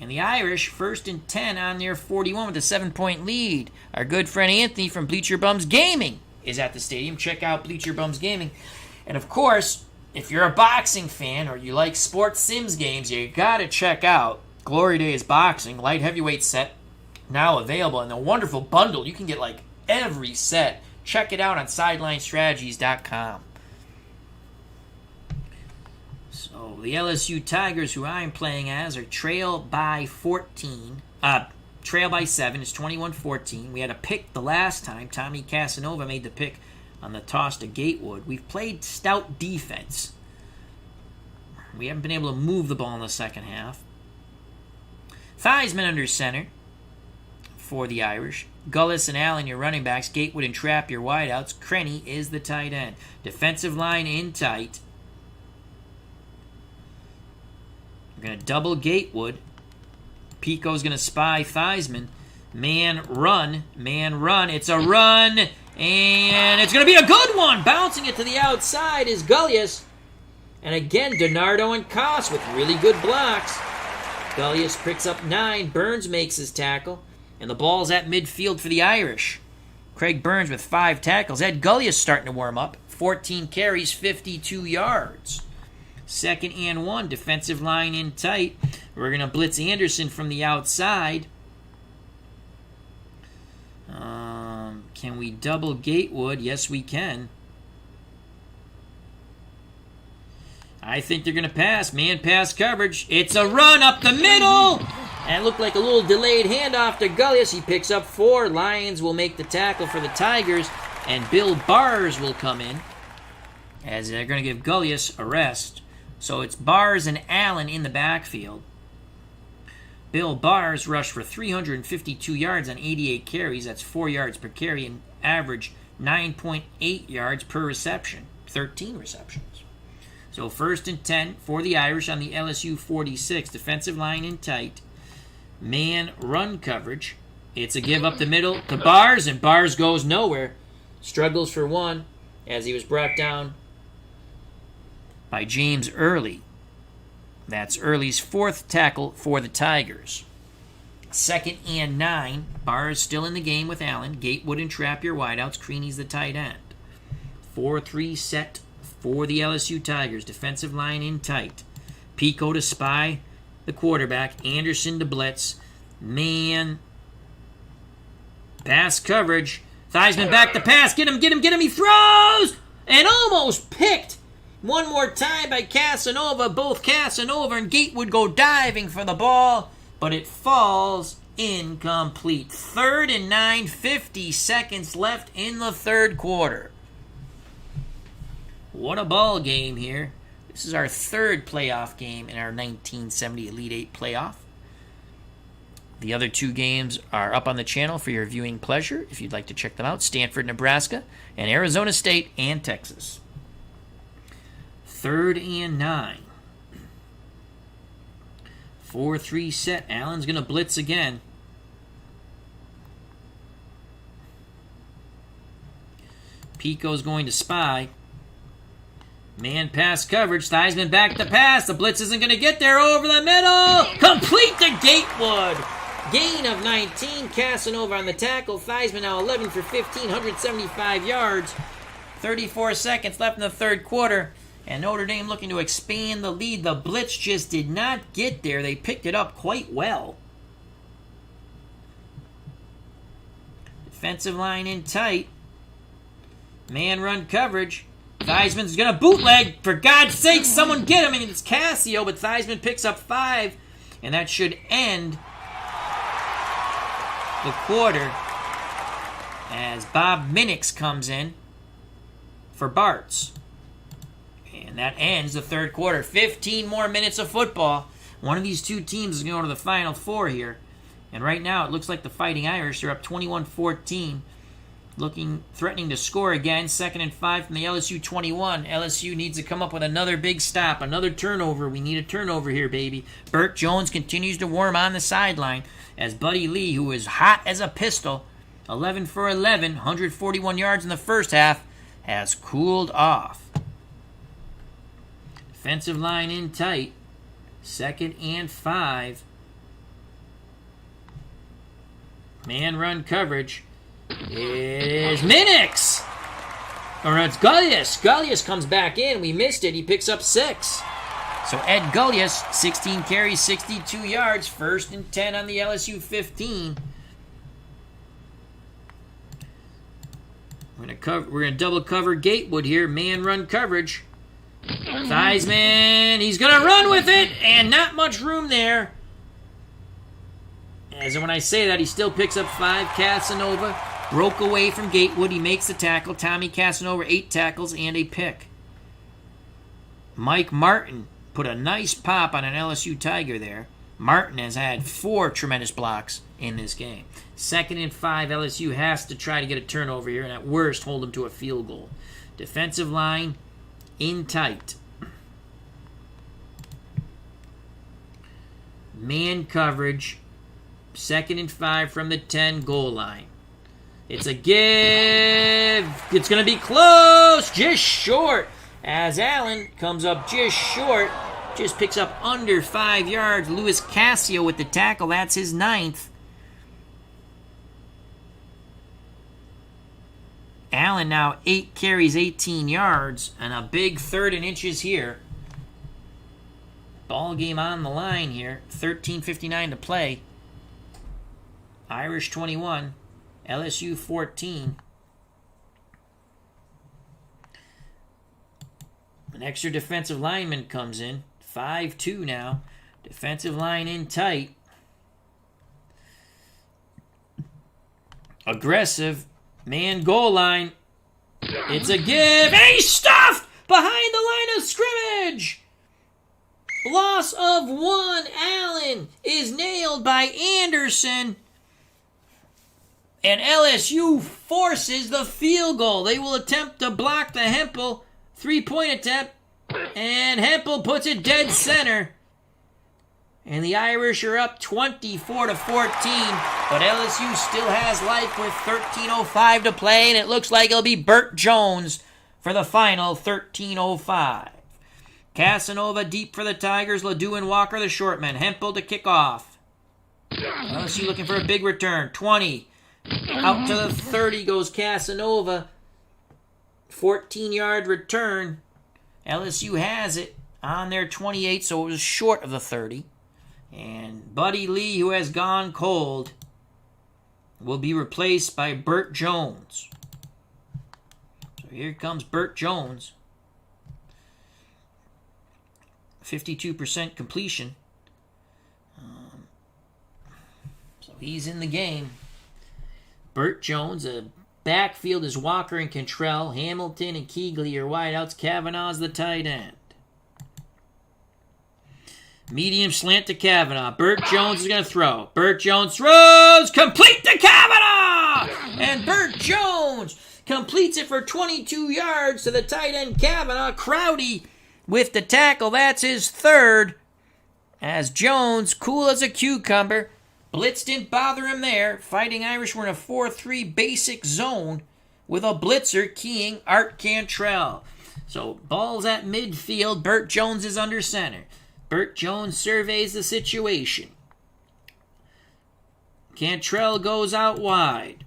And the Irish, 1st and 10 on their 41 with a 7-point lead. Our good friend Anthony from Bleacher Bums Gaming is at the stadium. Check out Bleacher Bums Gaming. And of course, if you're a boxing fan or you like sports sims games, you got to check out Glory Days Boxing light heavyweight set, now available in a wonderful bundle. You can get like every set. Check it out on SidelineStrategies.com. So the LSU Tigers, who I'm playing as, are trail by 14. Trail by 7. It's 21-14. We had a pick the last time. Tommy Casanova made the pick on the toss to Gatewood. We've played stout defense. We haven't been able to move the ball in the second half. Theismann under center for the Irish. Gullis and Allen, your running backs. Gatewood and Trapp, your wideouts. Crenny is the tight end. Defensive line in tight. We're going to double Gatewood. Pico's going to spy Theismann. Man run. It's a run. And it's going to be a good one. Bouncing it to the outside is Gullius. And again, DiNardo and Koss with really good blocks. Gullius picks up 9. Burns makes his tackle. And the ball's at midfield for the Irish. Craig Burns with 5 tackles. Ed Gullius starting to warm up. 14 carries, 52 yards. 2nd and 1. Defensive line in tight. We're going to blitz Anderson from the outside. Can we double Gatewood? Yes, we can. I think they're going to pass. Man pass coverage. It's a run up the middle. And it looked like a little delayed handoff to Gullius. He picks up 4. Lions will make the tackle for the Tigers. And Bill Bars will come in, as they're going to give Gullius a rest. So it's Bars and Allen in the backfield. Bill Bars rushed for 352 yards on 88 carries. That's 4 yards per carry and average 9.8 yards per reception. 13 receptions. So 1st and 10 for the Irish on the LSU 46. Defensive line in tight. Man run coverage. It's a give up the middle to Bars, and Bars goes nowhere. Struggles for 1 as he was brought down by James Early. That's Early's 4th tackle for the Tigers. 2nd and 9. Bars still in the game with Allen. Gatewood and Trapp your wideouts. Creaney's the tight end. 4-3 set for the LSU Tigers. Defensive line in tight. Pico to spy the quarterback. Anderson to blitz. Man. Pass coverage. Theismann back to pass. Get him. He throws! And almost picked. One more time by Casanova. Both Casanova and Gatewood go diving for the ball, but it falls incomplete. 3rd and 9, 50 seconds left in the third quarter. What a ball game here. This is our 3rd playoff game in our 1970 Elite 8 playoff. The other 2 games are up on the channel for your viewing pleasure if you'd like to check them out. Stanford, Nebraska, and Arizona State and Texas. 3rd and 9. 4-3 set. Allen's going to blitz again. Pico's going to spy. Man pass coverage. Theismann back to pass. The blitz isn't going to get there. Over the middle. Complete to Gatewood. Gain of 19. Casanova on the tackle. Theismann now 11 for 15. 175 yards. 34 seconds left in the third quarter. And Notre Dame looking to expand the lead. The blitz just did not get there. They picked it up quite well. Defensive line in tight. Man run coverage. Theismann's going to bootleg. For God's sake, someone get him. And it's Cassio, but Theismann picks up 5. And that should end the quarter as Bob Minix comes in for Bartz. And that ends the third quarter. 15 more minutes of football. One of these 2 teams is going to go to the Final Four here. And right now it looks like the Fighting Irish are up 21-14. Threatening to score again. 2nd and 5 from the LSU 21. LSU needs to come up with another big stop. Another turnover. We need a turnover here, baby. Burt Jones continues to warm on the sideline as Buddy Lee, who is hot as a pistol, 11 for 11, 141 yards in the first half, has cooled off. Defensive line in tight. 2nd and 5. Man run coverage is Minix. Or it's Gullius. Gullius comes back in. We missed it. He picks up 6. So Ed Gullius, 16 carries, 62 yards. 1st and 10 on the LSU 15. We're gonna double cover Gatewood here. Man run coverage. Theismann, he's gonna run with it, and not much room there. As when I say that, he still picks up 5. Casanova broke away from Gatewood. He makes the tackle. Tommy Casanova, 8 tackles and a pick. Mike Martin put a nice pop on an LSU Tiger there. Martin has had 4 tremendous blocks in this game. 2nd and 5, LSU has to try to get a turnover here, and at worst, hold them to a field goal. Defensive line in tight. Man coverage. 2nd and 5 from the 10 goal line. It's a give. It's going to be close. Just short. As Allen comes up just short. Just picks up under 5 yards. Luis Casio with the tackle. That's his 9th. Allen now 8 carries, 18 yards. And a big 3rd and inches here. Ball game on the line here. 13:59 to play. Irish 21. LSU 14. An extra defensive lineman comes in. 5-2 now. Defensive line in tight. Aggressive. Man goal line. It's a give. And he's stuffed behind the line of scrimmage. Loss of 1. Allen is nailed by Anderson. And LSU forces the field goal. They will attempt to block the Hempel 3-point attempt. And Hempel puts it dead center. And the Irish are up 24-14. But LSU still has life with 13:05 to play. And it looks like it'll be Burt Jones for the final 13:05. Casanova deep for the Tigers. Ledoux and Walker the short men. Hempel to kick off. LSU looking for a big return. 20. Out to the 30 goes Casanova. 14-yard return. LSU has it on their 28, so it was short of the 30. And Buddy Lee, who has gone cold, will be replaced by Burt Jones. So here comes Burt Jones. 52% completion. So he's in the game. Burt Jones, a backfield is Walker and Cantrell. Hamilton and Keegley are wideouts. Kavanaugh's the tight end. Medium slant to Kavanaugh. Burt Jones is going to throw. Burt Jones throws. Complete to Kavanaugh! And Burt Jones completes it for 22 yards to the tight end Kavanaugh. Crowdy with the tackle. That's his 3rd. As Jones, cool as a cucumber. Blitz didn't bother him there. Fighting Irish were in a 4-3 basic zone with a blitzer keying Art Cantrell. So ball's at midfield. Burt Jones is under center. Burt Jones surveys the situation. Cantrell goes out wide.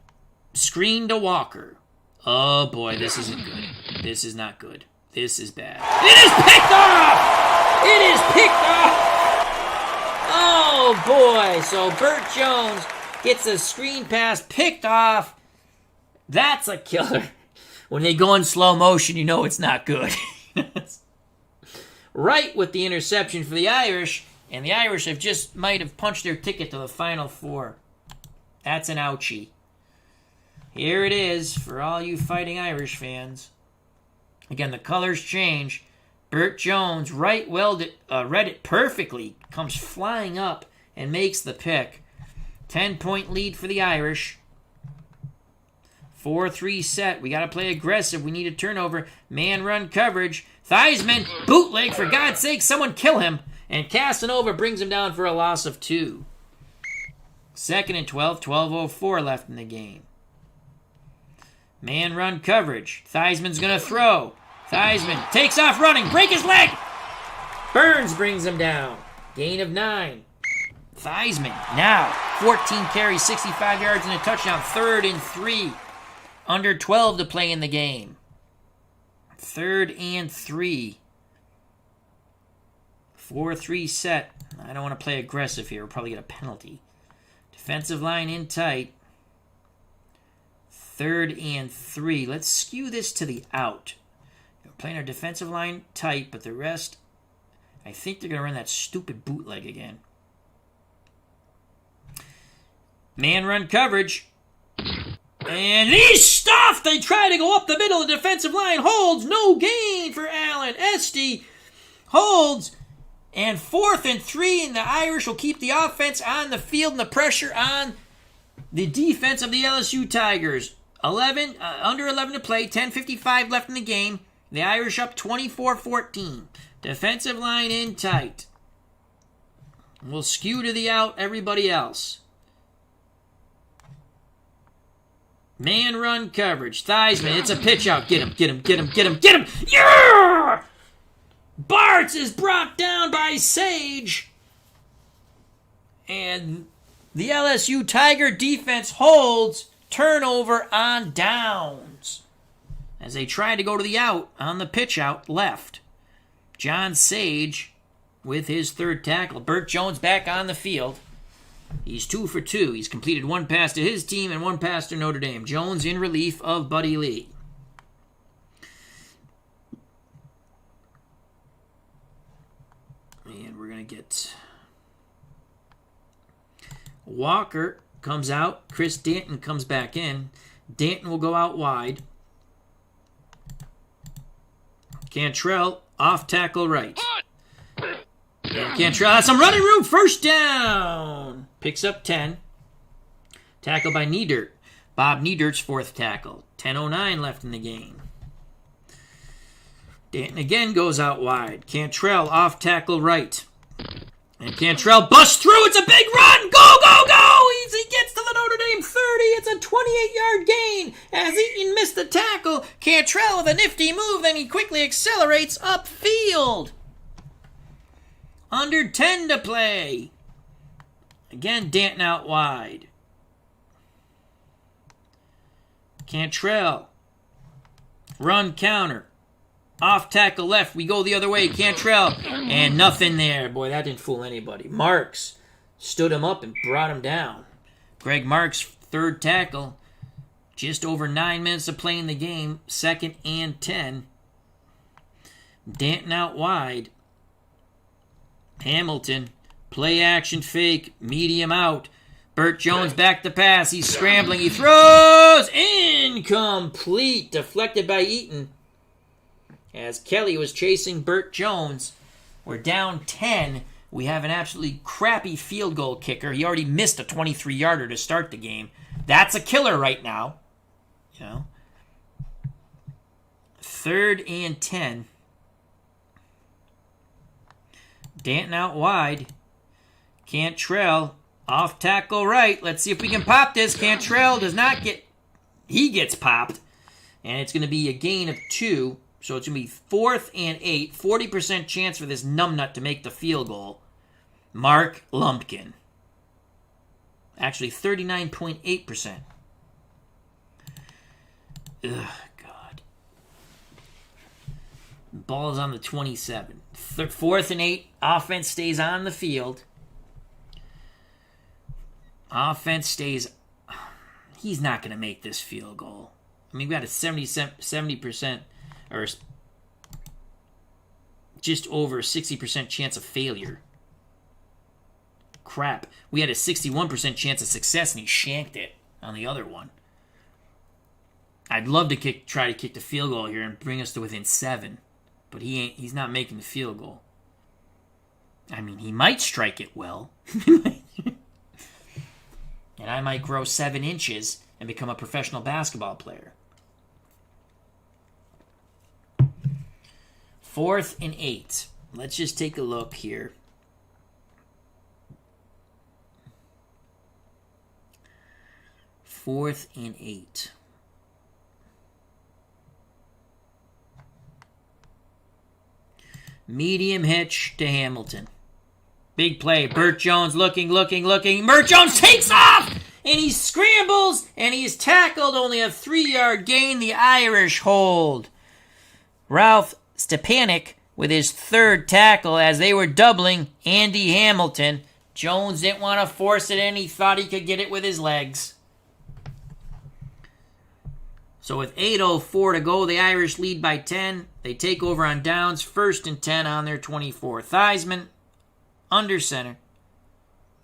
Screen to Walker. Oh boy, this isn't good. This is not good. This is bad. It is picked off! It is picked off! Oh boy, so Burt Jones gets a screen pass picked off. That's a killer. When they go in slow motion, you know it's not good. Right with the interception for the Irish, and the Irish might have punched their ticket to the Final Four. That's an ouchie. Here it is for all you Fighting Irish fans. Again, the colors change. Burt Jones, read it perfectly, comes flying up and makes the pick. 10-point lead for the Irish. 4-3 set. We got to play aggressive. We need a turnover. Man run coverage. Theismann, bootleg, for God's sake, someone kill him. And Casanova brings him down for a loss of 2. 2nd and 12, 12:04 left in the game. Man run coverage. Theismann's going to throw. Theismann takes off running. Break his leg. Burns brings him down. Gain of 9. Theismann now 14 carries, 65 yards, and a touchdown. 3rd and 3. Under 12 to play in the game. 3rd and 3. 4-3 set. I don't want to play aggressive here. We'll probably get a penalty. Defensive line in tight. 3rd and 3. Let's skew this to the out. We're playing our defensive line tight, but the rest, I think they're going to run that stupid bootleg again. Man run coverage. And he's stuffed! They try to go up the middle. The defensive line holds. No gain for Allen. Esty holds. And 4th and 3, and the Irish will keep the offense on the field and the pressure on the defense of the LSU Tigers. Under 11 to play, 10:55 left in the game. The Irish up 24-14. Defensive line in tight. We'll skew to the out, everybody else. Man run coverage. Theismann, it's a pitch out. Get him, get him, get him, get him, get him! Yeah! Bartz is brought down by Sage. And the LSU Tiger defense holds. Turnover on downs. As they try to go to the out on the pitch out left. John Sage with his 3rd tackle. Burt Jones back on the field. He's 2 for 2. He's completed 1 pass to his team and 1 pass to Notre Dame. Jones in relief of Buddy Lee. And we're going to get Walker comes out. Chris Danton comes back in. Danton will go out wide. Cantrell off tackle right. Cantrell has some running room. 1st down. Picks up 10. Tackle by Niedert. Bob Niedert's 4th tackle. 10:09 left in the game. Danton again goes out wide. Cantrell off tackle right. And Cantrell busts through. It's a big run. Go, go, go. He gets to the Notre Dame 30. It's a 28-yard gain. As Eaton missed the tackle, Cantrell with a nifty move. Then he quickly accelerates upfield. Under 10 to play. Again, Danton out wide. Cantrell. Run counter. Off tackle left. We go the other way. Cantrell. And nothing there. Boy, that didn't fool anybody. Marks stood him up and brought him down. Greg Marks, 3rd tackle. Just over 9 minutes to play in the game. 2nd and 10. Danton out wide. Hamilton. Play action fake. Medium out. Burt Jones back to pass. He's scrambling. He throws. Incomplete. Deflected by Eaton. As Kelly was chasing Burt Jones. We're down 10. We have an absolutely crappy field goal kicker. He already missed a 23-yarder to start the game. That's a killer right now. You know. 3rd and 10. Danton out wide. Cantrell off tackle right. Let's see if we can pop this. Cantrell does not get... He gets popped. And it's going to be a gain of 2. So it's going to be 4th and 8. 40% chance for this numbnut to make the field goal. Mark Lumpkin. Actually, 39.8%. Ugh, God. Ball's on the 27. 4th and 8. Offense stays on the field. Offense stays... He's not going to make this field goal. I mean, we got a 70%... or just over 60% chance of failure. Crap. We had a 61% chance of success, and he shanked it on the other one. I'd love to try to kick the field goal here and bring us to within 7, but he's not making the field goal. I mean, he might strike it well. And I might grow 7 inches and become a professional basketball player. 4th and 8. Let's just take a look here. Fourth and 8. Medium hitch to Hamilton. Big play. Burt Jones looking. Burt Jones takes off! And he scrambles, and he's tackled. Only a 3-yard gain. The Irish hold. Ralph Stepanek with his 3rd tackle as they were doubling Andy Hamilton. Jones didn't want to force it in. He thought he could get it with his legs. So with 8:04 to go, the Irish lead by 10. They take over on downs, 1st and 10 on their 24. Theismann under center.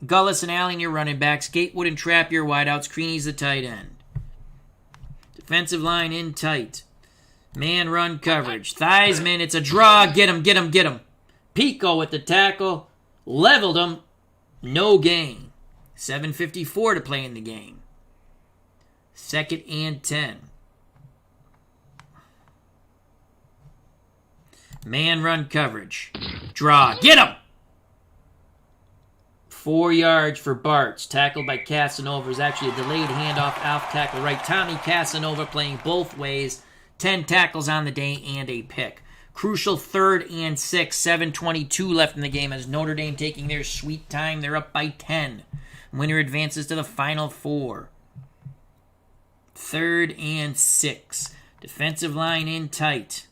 Gullis and Allen your running backs. Gatewood and Trapp your wideouts. Creaney's the tight end. Defensive line in tight. Man run coverage. Theismann, it's a draw. Get him. Pico with the tackle. Leveled him. No gain. 7:54 to play in the game. 2nd and 10. Man run coverage. Draw. Get him! 4 yards for Bartz. Tackled by Casanova. It was actually a delayed handoff off tackle right. Tommy Casanova playing both ways. 10 tackles on the day and a pick. Crucial 3rd and 6. 7:22 left in the game as Notre Dame taking their sweet time. They're up by 10. Winner advances to the Final Four. 3rd and 6. Defensive line in tight.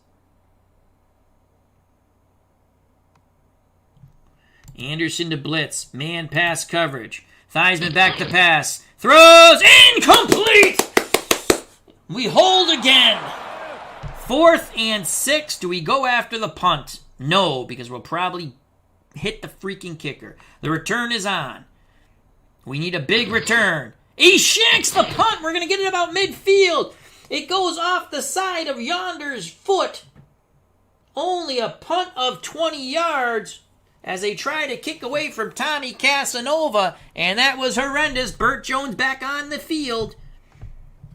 Anderson to blitz. Man pass coverage. Theismann back to pass. Throws. Incomplete! We hold again. 4th and 6. Do we go after the punt? No, because we'll probably hit the freaking kicker. The return is on. We need a big return. He shanks the punt. We're going to get it about midfield. It goes off the side of Yonder's foot. Only a punt of 20 yards as they try to kick away from Tommy Casanova. And that was horrendous. Burt Jones back on the field.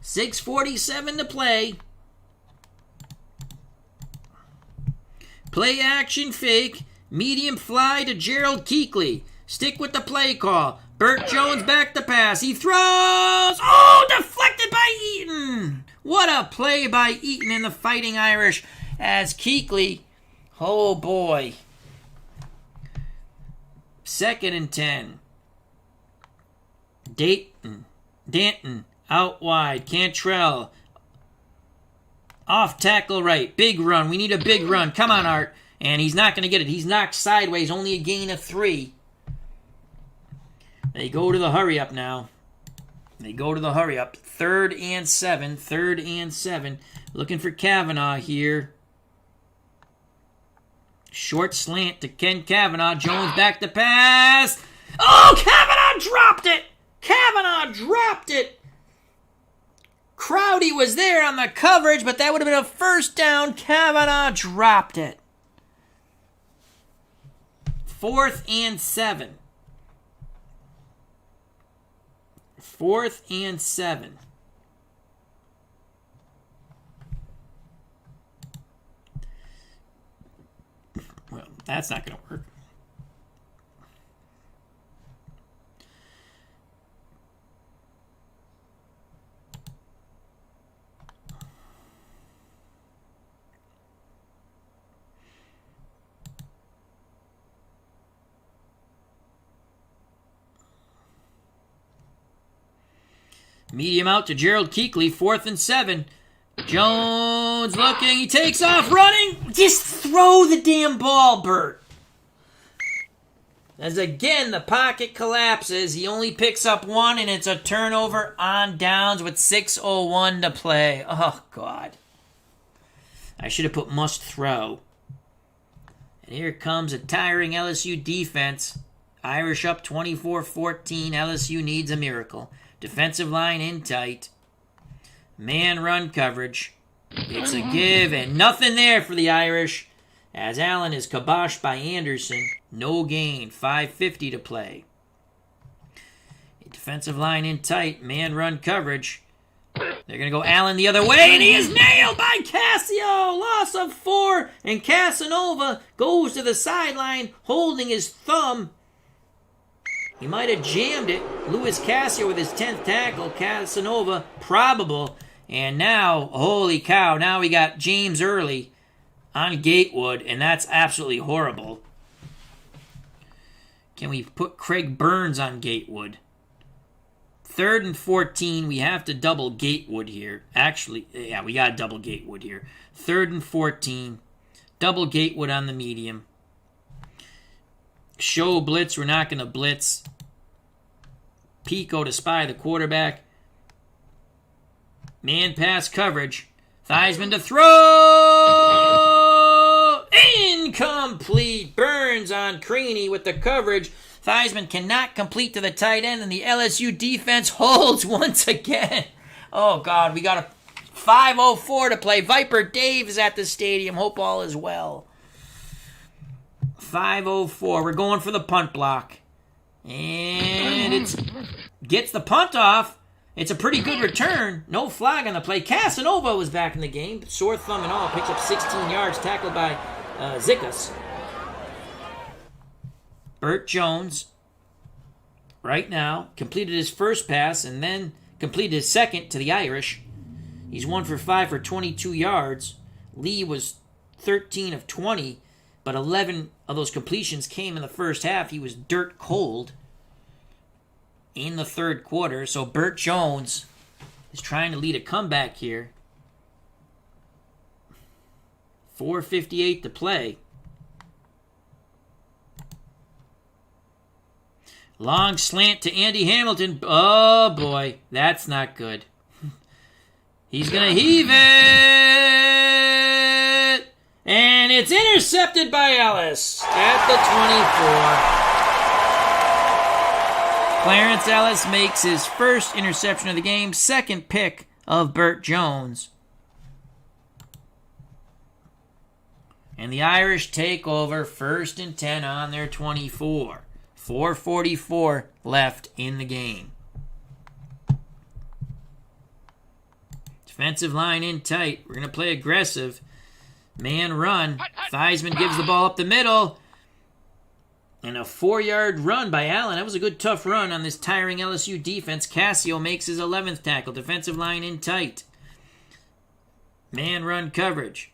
6:47 to play. Play action fake. Medium fly to Gerald Keekly. Stick with the play call. Burt Jones back to pass. He throws. Oh, deflected by Eaton. What a play by Eaton in the Fighting Irish as Keekly. Oh, boy. 2nd and 10. Danton out wide. Cantrell. Off tackle right. Big run. We need a big run. Come on, Art. And he's not going to get it. He's knocked sideways. Only a gain of 3. They go to the hurry up now. 3rd and 7. 3rd and 7. Looking for Kavanaugh here. Short slant to Ken Kavanaugh. Jones back to pass. Oh, Kavanaugh dropped it. Crowdy was there on the coverage, but that would have been a first down. Kavanaugh dropped it. 4th and 7. 4th and 7. Well, that's not going to work. Medium out to Gerald Keekly, 4th and 7. Jones looking, he takes off, running. Just throw the damn ball, Burt. As again, the pocket collapses. He only picks up 1, and it's a turnover on downs with 6:01 to play. Oh, God. I should have put must throw. And here comes a tiring LSU defense. Irish up 24-14. LSU needs a miracle. Defensive line in tight. Man run coverage. It's a give and nothing there for the Irish as Allen is kiboshed by Anderson. No gain. 5:50 to play. Defensive line in tight. Man run coverage. They're going to go Allen the other way, and he is nailed by Cassio. Loss of 4, and Casanova goes to the sideline holding his thumb. He might have jammed it. Louis Cassio with his 10th tackle. Casanova, probable. And now, holy cow, now we got James Early on Gatewood, and that's absolutely horrible. Can we put Craig Burns on Gatewood? 3rd and 14. We have to double Gatewood here. Actually, yeah, we got to double Gatewood here. 3rd and 14. Double Gatewood on the medium. Show blitz. We're not going to blitz. Pico to spy the quarterback. Man pass coverage. Theismann to throw. Incomplete. Burns on Creaney with the coverage. Theismann cannot complete to the tight end, and the LSU defense holds once again. Oh, God, we got a 5:04 to play. Viper Dave is at the stadium. Hope all is well. 5:04. We're going for the punt block. And it gets the punt off. It's a pretty good return. No flag on the play. Casanova was back in the game. Sore thumb and all. Picks up 16 yards. Tackled by Zickus. Burt Jones, right now, completed his first pass and then completed his second to the Irish. He's 1 for 5 for 22 yards. Lee was 13 of 20, but 11 of those completions came in the first half. He was dirt cold in the third quarter. So Burt Jones is trying to lead a comeback here. 4:58 to play. Long slant to Andy Hamilton. Oh, boy. That's not good. He's going to heave it. And it's intercepted by Ellis at the 24. Clarence Ellis makes his first interception of the game. Second pick of Burt Jones. And the Irish take over 1st and 10 on their 24. 4:44 left in the game. Defensive line in tight. We're going to play aggressive. Man run. Theismann gives the ball up the middle. And a 4-yard run by Allen. That was a good tough run on this tiring LSU defense. Cassio makes his 11th tackle. Defensive line in tight. Man run coverage.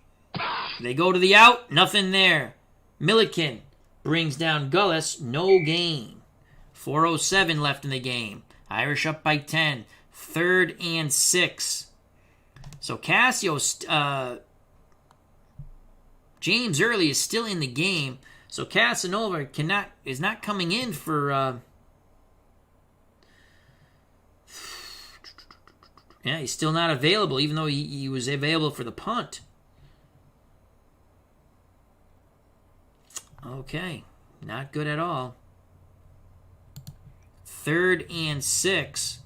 They go to the out. Nothing there. Milliken brings down Gullis, no gain. 4:07 left in the game. Irish up by 10. 3rd and 6. So Cassio, James Early is still in the game. So Casanova is not coming in for... yeah, he's still not available, even though he was available for the punt. Okay, not good at all. 3rd and 6.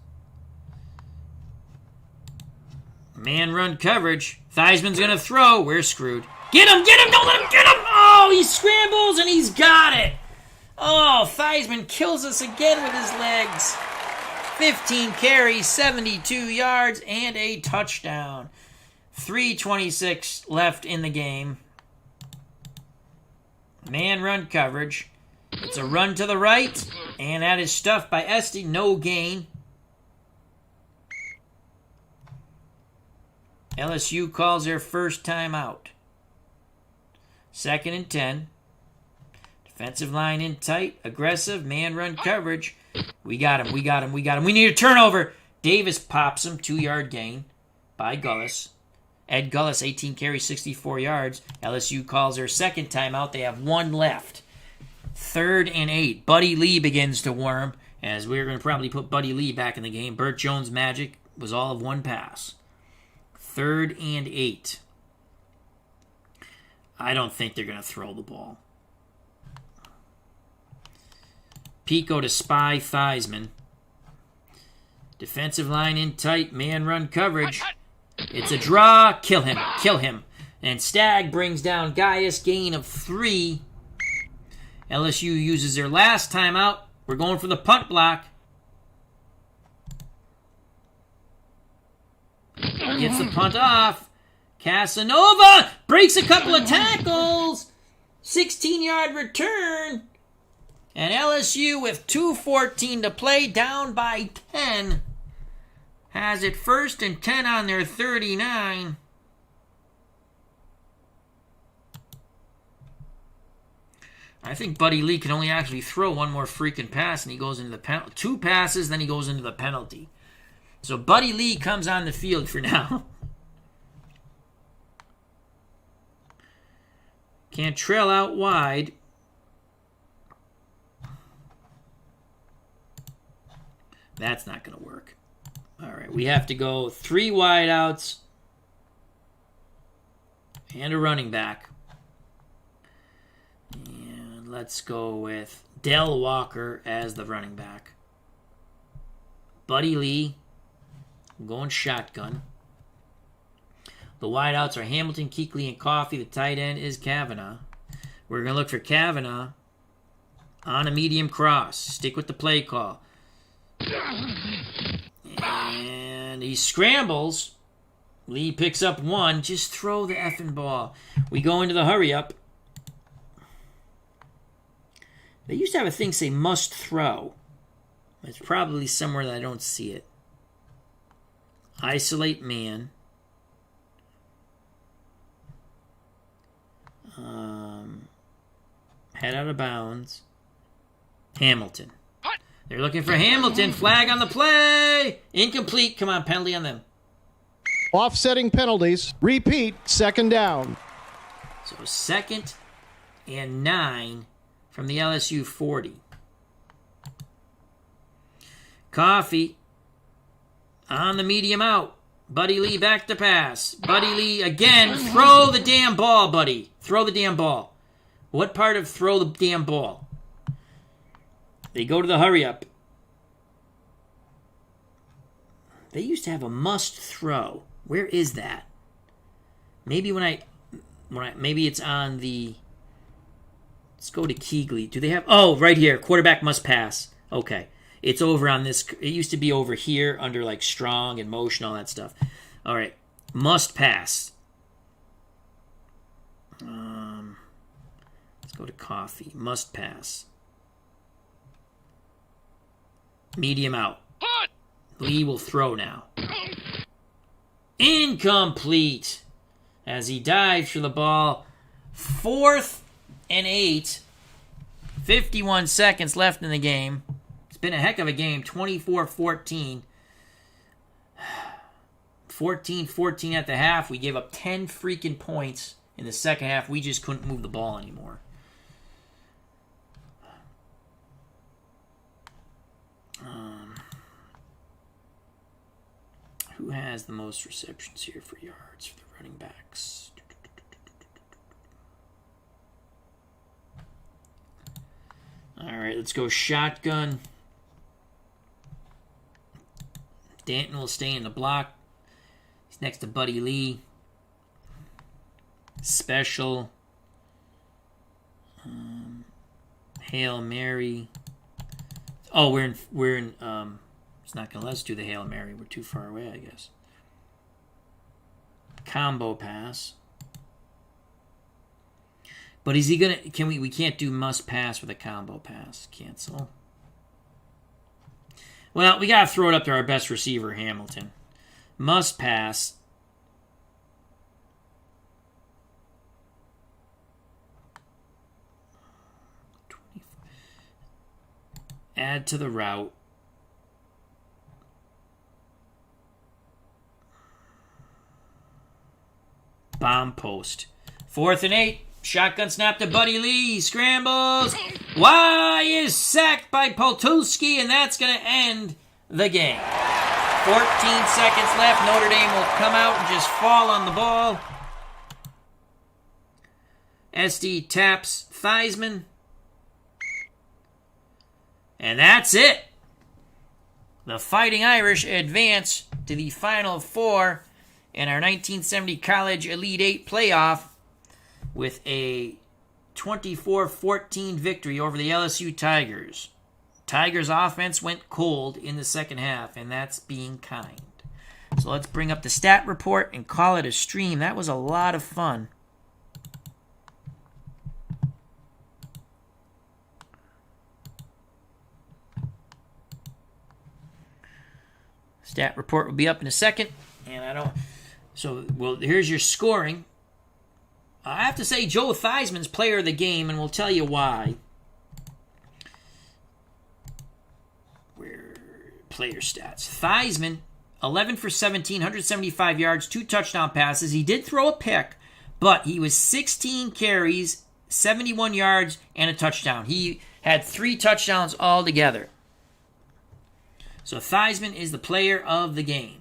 Man run coverage. Theismann's going to throw. We're screwed. Get him! Don't let him get him! Oh, he scrambles and he's got it! Oh, Theismann kills us again with his legs. 15 carries, 72 yards, and a touchdown. 3:26 left in the game. Man run coverage. It's a run to the right, and that is stuffed by Esty. No gain. LSU calls their first timeout. 2nd and 10. Defensive line in tight, aggressive, man run coverage. We got him. We need a turnover. Davis pops him, 2-yard gain by Gullis. Ed Gullis, 18 carries, 64 yards. LSU calls their second timeout. They have 1 left. 3rd and 8. Buddy Lee begins to worm, as we're going to probably put Buddy Lee back in the game. Burt Jones' magic was all of 1 pass. 3rd and 8. I don't think they're going to throw the ball. Pico to spy Theismann. Defensive line in tight, man run coverage. It's a draw. Kill him. And Stagg brings down Gaius, gain of 3. LSU uses their last timeout. We're going for the punt block. Gets the punt off. Casanova breaks a couple of tackles. 16-yard return. And LSU, with 2:14 to play, down by 10, has it 1st and 10 on their 39. I think Buddy Lee can only actually throw one more freaking pass, and he goes into the penalty. 2 passes, then he goes into the penalty. So Buddy Lee comes on the field for now. Can't trail out wide. That's not going to work. All right, we have to go 3 wideouts and a running back. And let's go with Del Walker as the running back. Buddy Lee going shotgun. The wideouts are Hamilton, Kuechly, and Coffee. The tight end is Kavanaugh. We're going to look for Kavanaugh on a medium cross. Stick with the play call. And he scrambles. Lee picks up 1. Just throw the effing ball. We go into the hurry up. They used to have a thing say must throw. It's probably somewhere that I don't see it. Isolate man. Head out of bounds. Hamilton. They're looking for Hamilton. Flag on the play. Incomplete. Come on, penalty on them. Offsetting penalties. Repeat, 2nd down. So 2nd and 9 from the LSU 40. Coffee on the medium out. Buddy Lee back to pass. Buddy Lee again. Throw the damn ball, buddy. Throw the damn ball. What part of throw the damn ball? They go to the hurry up. They used to have a must throw. Where is that? Maybe maybe it's on the. Let's go to Kuechly. Do they have? Oh, right here. Quarterback must pass. Okay. It's over on this. It used to be over here under like strong and motion, all that stuff. All right. Must pass. Let's go to Coffee. Must pass. Medium out. Lee will throw now. Incomplete. As he dives for the ball. 4th and 8. 51 seconds left in the game. It's been a heck of a game. 24-14. 14-14 at the half. We gave up 10 freaking points in the second half. We just couldn't move the ball anymore. Who has the most receptions here for yards for the running backs? All right, let's go shotgun. Danton will stay in the block. He's next to Buddy Lee. Special. Hail Mary. Oh, we're in. It's not gonna let us do the Hail Mary. We're too far away, I guess. Combo pass. But is he gonna? Can we? We can't do must pass with a combo pass. Cancel. Well, we gotta throw it up to our best receiver, Hamilton. Must pass. Add to the route. Bomb post. 4th and 8. Shotgun snap to Buddy Lee. He scrambles. Why is sacked by Poltulski, and that's going to end the game. 14 seconds left. Notre Dame will come out and just fall on the ball. SD taps Theismann. And that's it. The Fighting Irish advance to the Final Four in our 1970 College Elite Eight playoff with a 24-14 victory over the LSU Tigers. Tigers offense went cold in the second half, and that's being kind. So let's bring up the stat report and call it a stream. That was a lot of fun. Stat report will be up in a second. And I don't... So, well, here's your scoring. I have to say Joe Theismann's player of the game, and we'll tell you why. Player stats. Theismann, 11 for 17, 175 yards, 2 touchdown passes. He did throw a pick, but he was 16 carries, 71 yards, and a touchdown. He had 3 touchdowns altogether. So Theismann is the player of the game.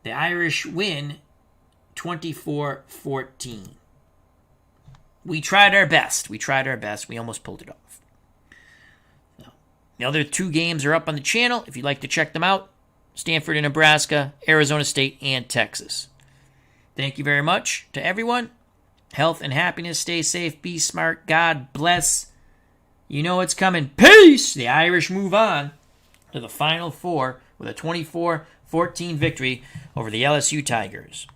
The Irish win 24-14. We tried our best. We almost pulled it off. The other 2 games are up on the channel if you'd like to check them out. Stanford and Nebraska, Arizona State, and Texas. Thank you very much to everyone. Health and happiness. Stay safe. Be smart. God bless. You know what's coming. Peace! The Irish move on to the Final Four with a 24-14 victory over the LSU Tigers.